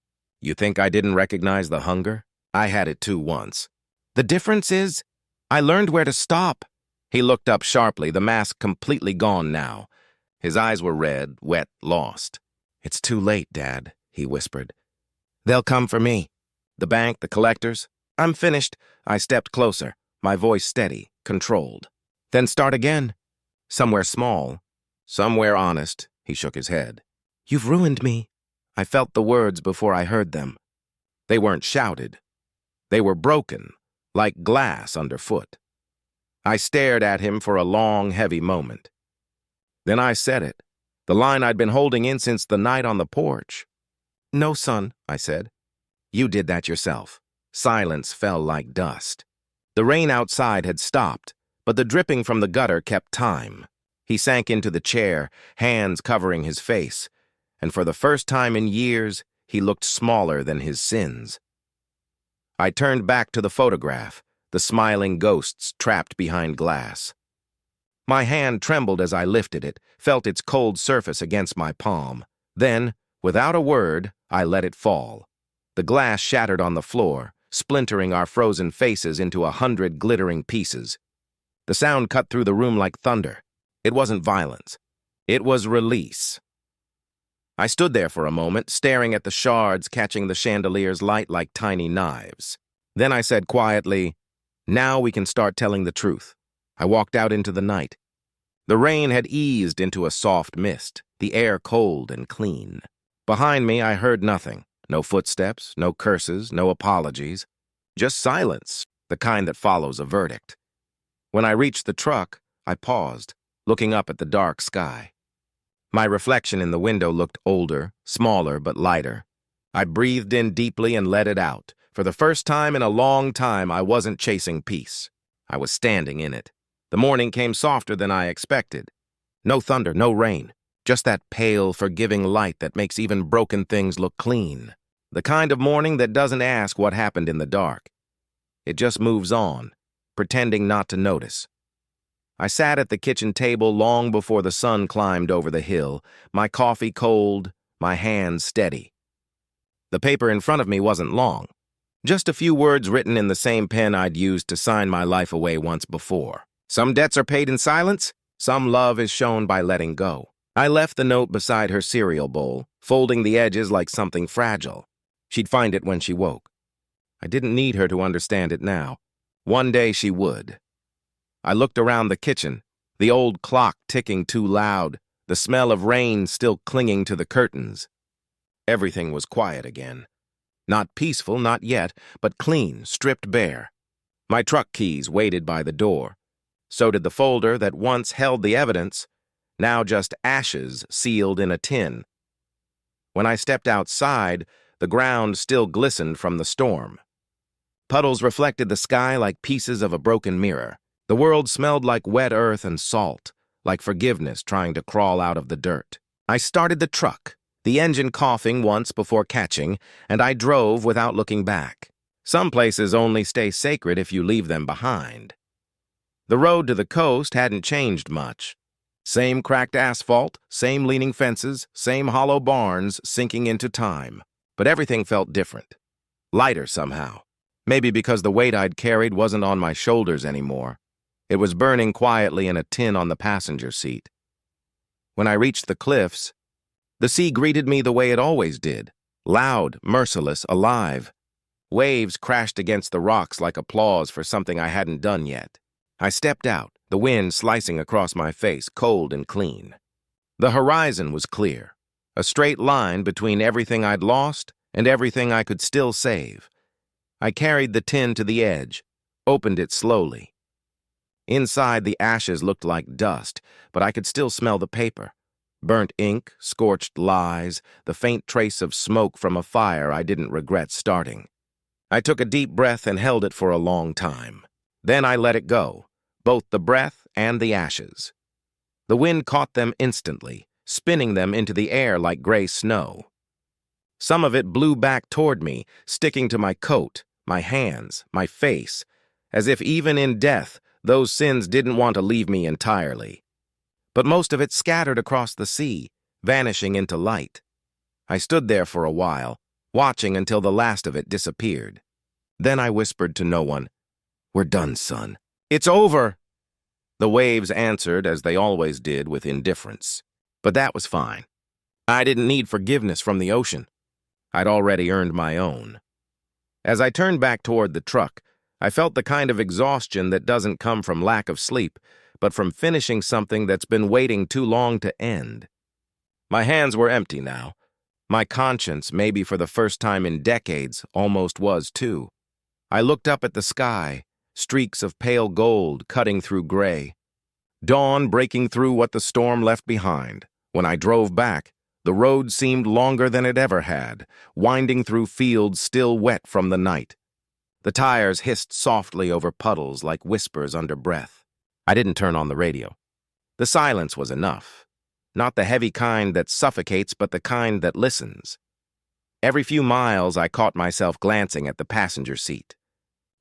You think I didn't recognize the hunger? I had it too once. The difference is, I learned where to stop. He looked up sharply, the mask completely gone now. His eyes were red, wet, lost. It's too late, Dad, he whispered. They'll come for me. The bank, the collectors. I'm finished. I stepped closer, my voice steady, controlled. Then start again. Somewhere small, somewhere honest, he shook his head. You've ruined me. I felt the words before I heard them. They weren't shouted. They were broken, like glass underfoot. I stared at him for a long, heavy moment. Then I said it, the line I'd been holding in since the night on the porch. "No, son," I said. "You did that yourself." Silence fell like dust. The rain outside had stopped, but the dripping from the gutter kept time. He sank into the chair, hands covering his face, and for the first time in years, he looked smaller than his sins. I turned back to the photograph, the smiling ghosts trapped behind glass. My hand trembled as I lifted it, felt its cold surface against my palm. Then, without a word, I let it fall. The glass shattered on the floor, splintering our frozen faces into 100 glittering pieces. The sound cut through the room like thunder. It wasn't violence. It was release. I stood there for a moment, staring at the shards catching the chandelier's light like tiny knives. Then I said quietly, "Now we can start telling the truth." I walked out into the night. The rain had eased into a soft mist, the air cold and clean. Behind me, I heard nothing. No footsteps, no curses, no apologies. Just silence, the kind that follows a verdict. When I reached the truck, I paused, looking up at the dark sky. My reflection in the window looked older, smaller, but lighter. I breathed in deeply and let it out. For the first time in a long time, I wasn't chasing peace. I was standing in it. The morning came softer than I expected. No thunder, no rain. Just that pale, forgiving light that makes even broken things look clean. The kind of morning that doesn't ask what happened in the dark. It just moves on, pretending not to notice. I sat at the kitchen table long before the sun climbed over the hill, my coffee cold, my hands steady. The paper in front of me wasn't long. Just a few words written in the same pen I'd used to sign my life away once before. Some debts are paid in silence, some love is shown by letting go. I left the note beside her cereal bowl, folding the edges like something fragile. She'd find it when she woke. I didn't need her to understand it now. One day she would. I looked around the kitchen, the old clock ticking too loud, the smell of rain still clinging to the curtains. Everything was quiet again. Not peaceful, not yet, but clean, stripped bare. My truck keys waited by the door. So did the folder that once held the evidence, now just ashes sealed in a tin. When I stepped outside, the ground still glistened from the storm. Puddles reflected the sky like pieces of a broken mirror. The world smelled like wet earth and salt, like forgiveness trying to crawl out of the dirt. I started the truck, the engine coughing once before catching, and I drove without looking back. Some places only stay sacred if you leave them behind. The road to the coast hadn't changed much. Same cracked asphalt, same leaning fences, same hollow barns sinking into time. But everything felt different. Lighter somehow. Maybe because the weight I'd carried wasn't on my shoulders anymore. It was burning quietly in a tin on the passenger seat. When I reached the cliffs, the sea greeted me the way it always did. Loud, merciless, alive. Waves crashed against the rocks like applause for something I hadn't done yet. I stepped out, the wind slicing across my face, cold and clean. The horizon was clear, a straight line between everything I'd lost and everything I could still save. I carried the tin to the edge, opened it slowly. Inside, the ashes looked like dust, but I could still smell the paper. Burnt ink, scorched lies, the faint trace of smoke from a fire I didn't regret starting. I took a deep breath and held it for a long time. Then I let it go. Both the breath and the ashes. The wind caught them instantly, spinning them into the air like gray snow. Some of it blew back toward me, sticking to my coat, my hands, my face, as if even in death, those sins didn't want to leave me entirely. But most of it scattered across the sea, vanishing into light. I stood there for a while, watching until the last of it disappeared. Then I whispered to no one, "We're done, son. It's over!" The waves answered, as they always did, with indifference. But that was fine. I didn't need forgiveness from the ocean. I'd already earned my own. As I turned back toward the truck, I felt the kind of exhaustion that doesn't come from lack of sleep, but from finishing something that's been waiting too long to end. My hands were empty now. My conscience, maybe for the first time in decades, almost was too. I looked up at the sky, streaks of pale gold cutting through gray. Dawn breaking through what the storm left behind, When I drove back, the road seemed longer than it ever had, winding through fields still wet from the night. The tires hissed softly over puddles like whispers under breath. I didn't turn on the radio. The silence was enough. Not the heavy kind that suffocates, but the kind that listens. Every few miles, I caught myself glancing at the passenger seat.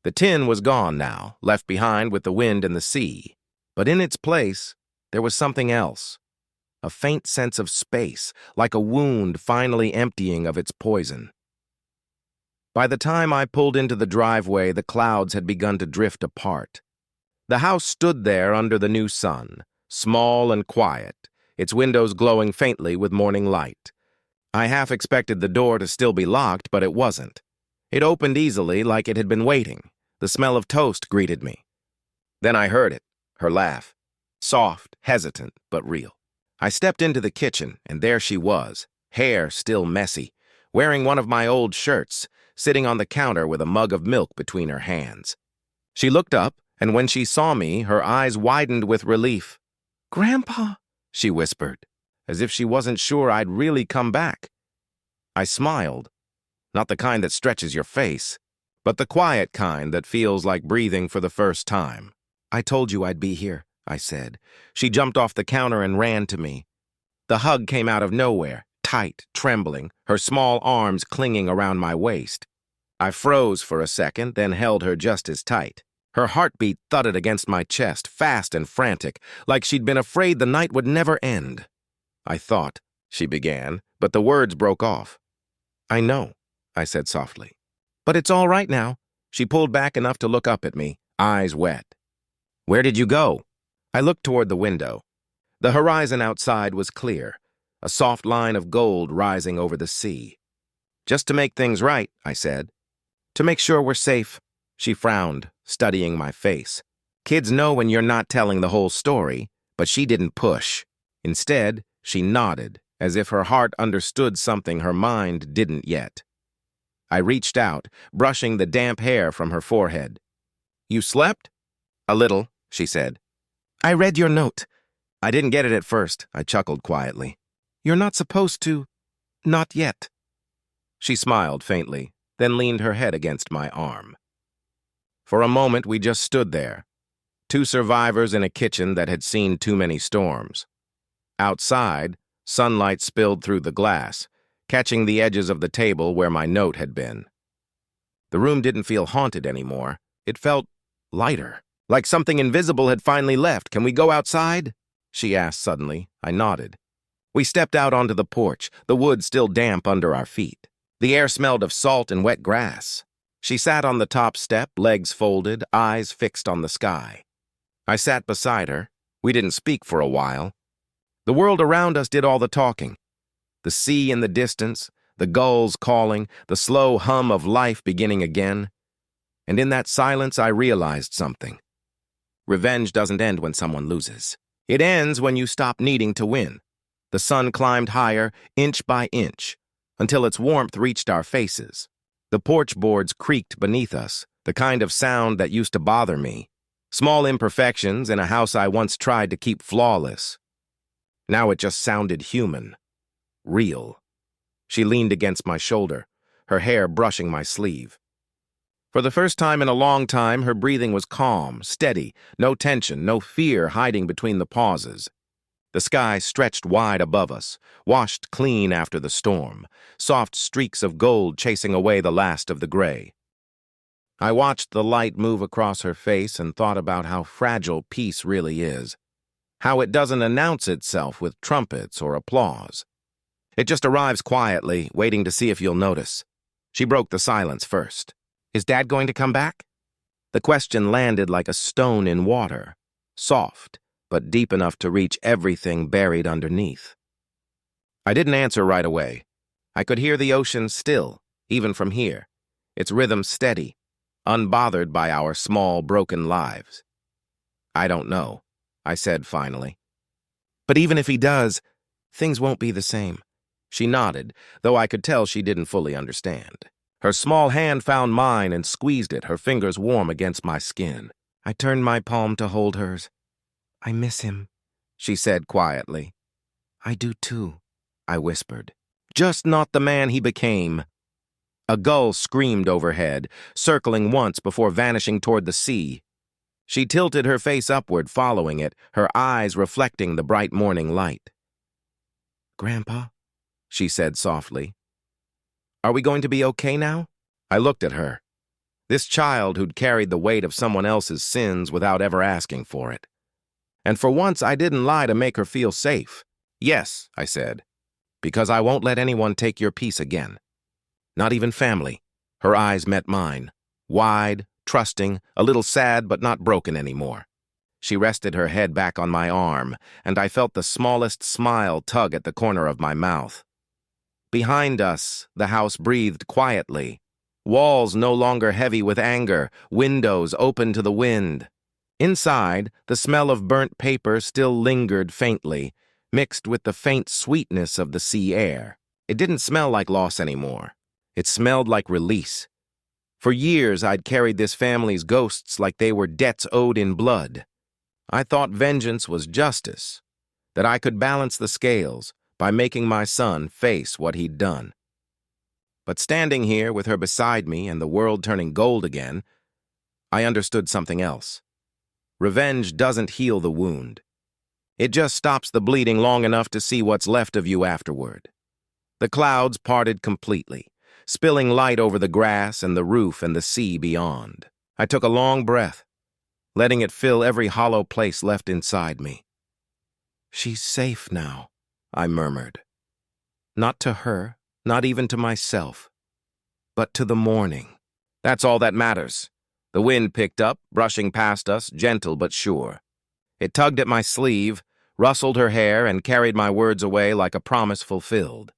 The tin was gone now, left behind with the wind and the sea. But in its place, there was something else. A faint sense of space, like a wound finally emptying of its poison. By the time I pulled into the driveway, the clouds had begun to drift apart. The house stood there under the new sun, small and quiet, its windows glowing faintly with morning light. I half expected the door to still be locked, but it wasn't. It opened easily, like it had been waiting. The smell of toast greeted me. Then I heard it, her laugh. Soft, hesitant, but real. I stepped into the kitchen, and there she was, hair still messy, wearing one of my old shirts, sitting on the counter with a mug of milk between her hands. She looked up, and when she saw me, her eyes widened with relief. "Grandpa," she whispered, as if she wasn't sure I'd really come back. I smiled, not the kind that stretches your face, but the quiet kind that feels like breathing for the first time. "I told you I'd be here," I said. She jumped off the counter and ran to me. The hug came out of nowhere, tight, trembling, her small arms clinging around my waist. I froze for a second, then held her just as tight. Her heartbeat thudded against my chest, fast and frantic, like she'd been afraid the night would never end. "I thought," she began, but the words broke off. "I know," I said softly. "But it's all right now." She pulled back enough to look up at me, eyes wet. "Where did you go?" I looked toward the window. The horizon outside was clear, a soft line of gold rising over the sea. "Just to make things right," I said. "To make sure we're safe." She frowned, studying my face. Kids know when you're not telling the whole story, but she didn't push. Instead, she nodded, as if her heart understood something her mind didn't yet. I reached out, brushing the damp hair from her forehead. "You slept?" "A little," she said. "I read your note." "I didn't get it at first," I chuckled quietly. "You're not supposed to. Not yet." She smiled faintly, then leaned her head against my arm. For a moment, we just stood there, two survivors in a kitchen that had seen too many storms. Outside, sunlight spilled through the glass, catching the edges of the table where my note had been. The room didn't feel haunted anymore. It felt lighter, like something invisible had finally left. "Can we go outside?" she asked suddenly. I nodded. We stepped out onto the porch, the wood still damp under our feet. The air smelled of salt and wet grass. She sat on the top step, legs folded, eyes fixed on the sky. I sat beside her. We didn't speak for a while. The world around us did all the talking. The sea in the distance, the gulls calling, the slow hum of life beginning again. And in that silence, I realized something. Revenge doesn't end when someone loses. It ends when you stop needing to win. The sun climbed higher, inch by inch, until its warmth reached our faces. The porch boards creaked beneath us, the kind of sound that used to bother me. Small imperfections in a house I once tried to keep flawless. Now it just sounded human. Real. She leaned against my shoulder, her hair brushing my sleeve. For the first time in a long time, her breathing was calm, steady, no tension, no fear hiding between the pauses. The sky stretched wide above us, washed clean after the storm, soft streaks of gold chasing away the last of the gray. I watched the light move across her face and thought about how fragile peace really is, how it doesn't announce itself with trumpets or applause. It just arrives quietly, waiting to see if you'll notice. She broke the silence first. "Is Dad going to come back?" The question landed like a stone in water, soft, but deep enough to reach everything buried underneath. I didn't answer right away. I could hear the ocean still, even from here, its rhythm steady, unbothered by our small, broken lives. "I don't know," I said finally. "But even if he does, things won't be the same." She nodded, though I could tell she didn't fully understand. Her small hand found mine and squeezed it, her fingers warm against my skin. I turned my palm to hold hers. "I miss him," she said quietly. I do too, I whispered. Just not the man he became. A gull screamed overhead, circling once before vanishing toward the sea. She tilted her face upward, following it, her eyes reflecting the bright morning light. "Grandpa," she said softly, "are we going to be okay now?" I looked at her. This child who'd carried the weight of someone else's sins without ever asking for it. And for once, I didn't lie to make her feel safe. "Yes," I said, "because I won't let anyone take your peace again. Not even family." Her eyes met mine, wide, trusting, a little sad but not broken anymore. She rested her head back on my arm, and I felt the smallest smile tug at the corner of my mouth. Behind us, the house breathed quietly. Walls no longer heavy with anger, windows open to the wind. Inside, the smell of burnt paper still lingered faintly, mixed with the faint sweetness of the sea air. It didn't smell like loss anymore. It smelled like release. For years, I'd carried this family's ghosts like they were debts owed in blood. I thought vengeance was justice, that I could balance the scales by making my son face what he'd done. But standing here with her beside me and the world turning gold again, I understood something else. Revenge doesn't heal the wound. It just stops the bleeding long enough to see what's left of you afterward. The clouds parted completely, spilling light over the grass and the roof and the sea beyond. I took a long breath, letting it fill every hollow place left inside me. "She's safe now," I murmured. Not to her, not even to myself, but to the morning. That's all that matters. The wind picked up, brushing past us, gentle but sure. It tugged at my sleeve, rustled her hair, and carried my words away like a promise fulfilled.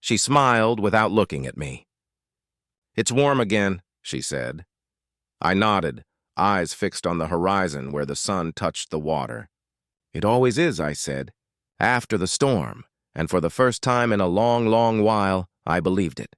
She smiled without looking at me. "It's warm again," she said. I nodded, eyes fixed on the horizon where the sun touched the water. "It always is," I said, "after the storm," and for the first time in a long, long while, I believed it.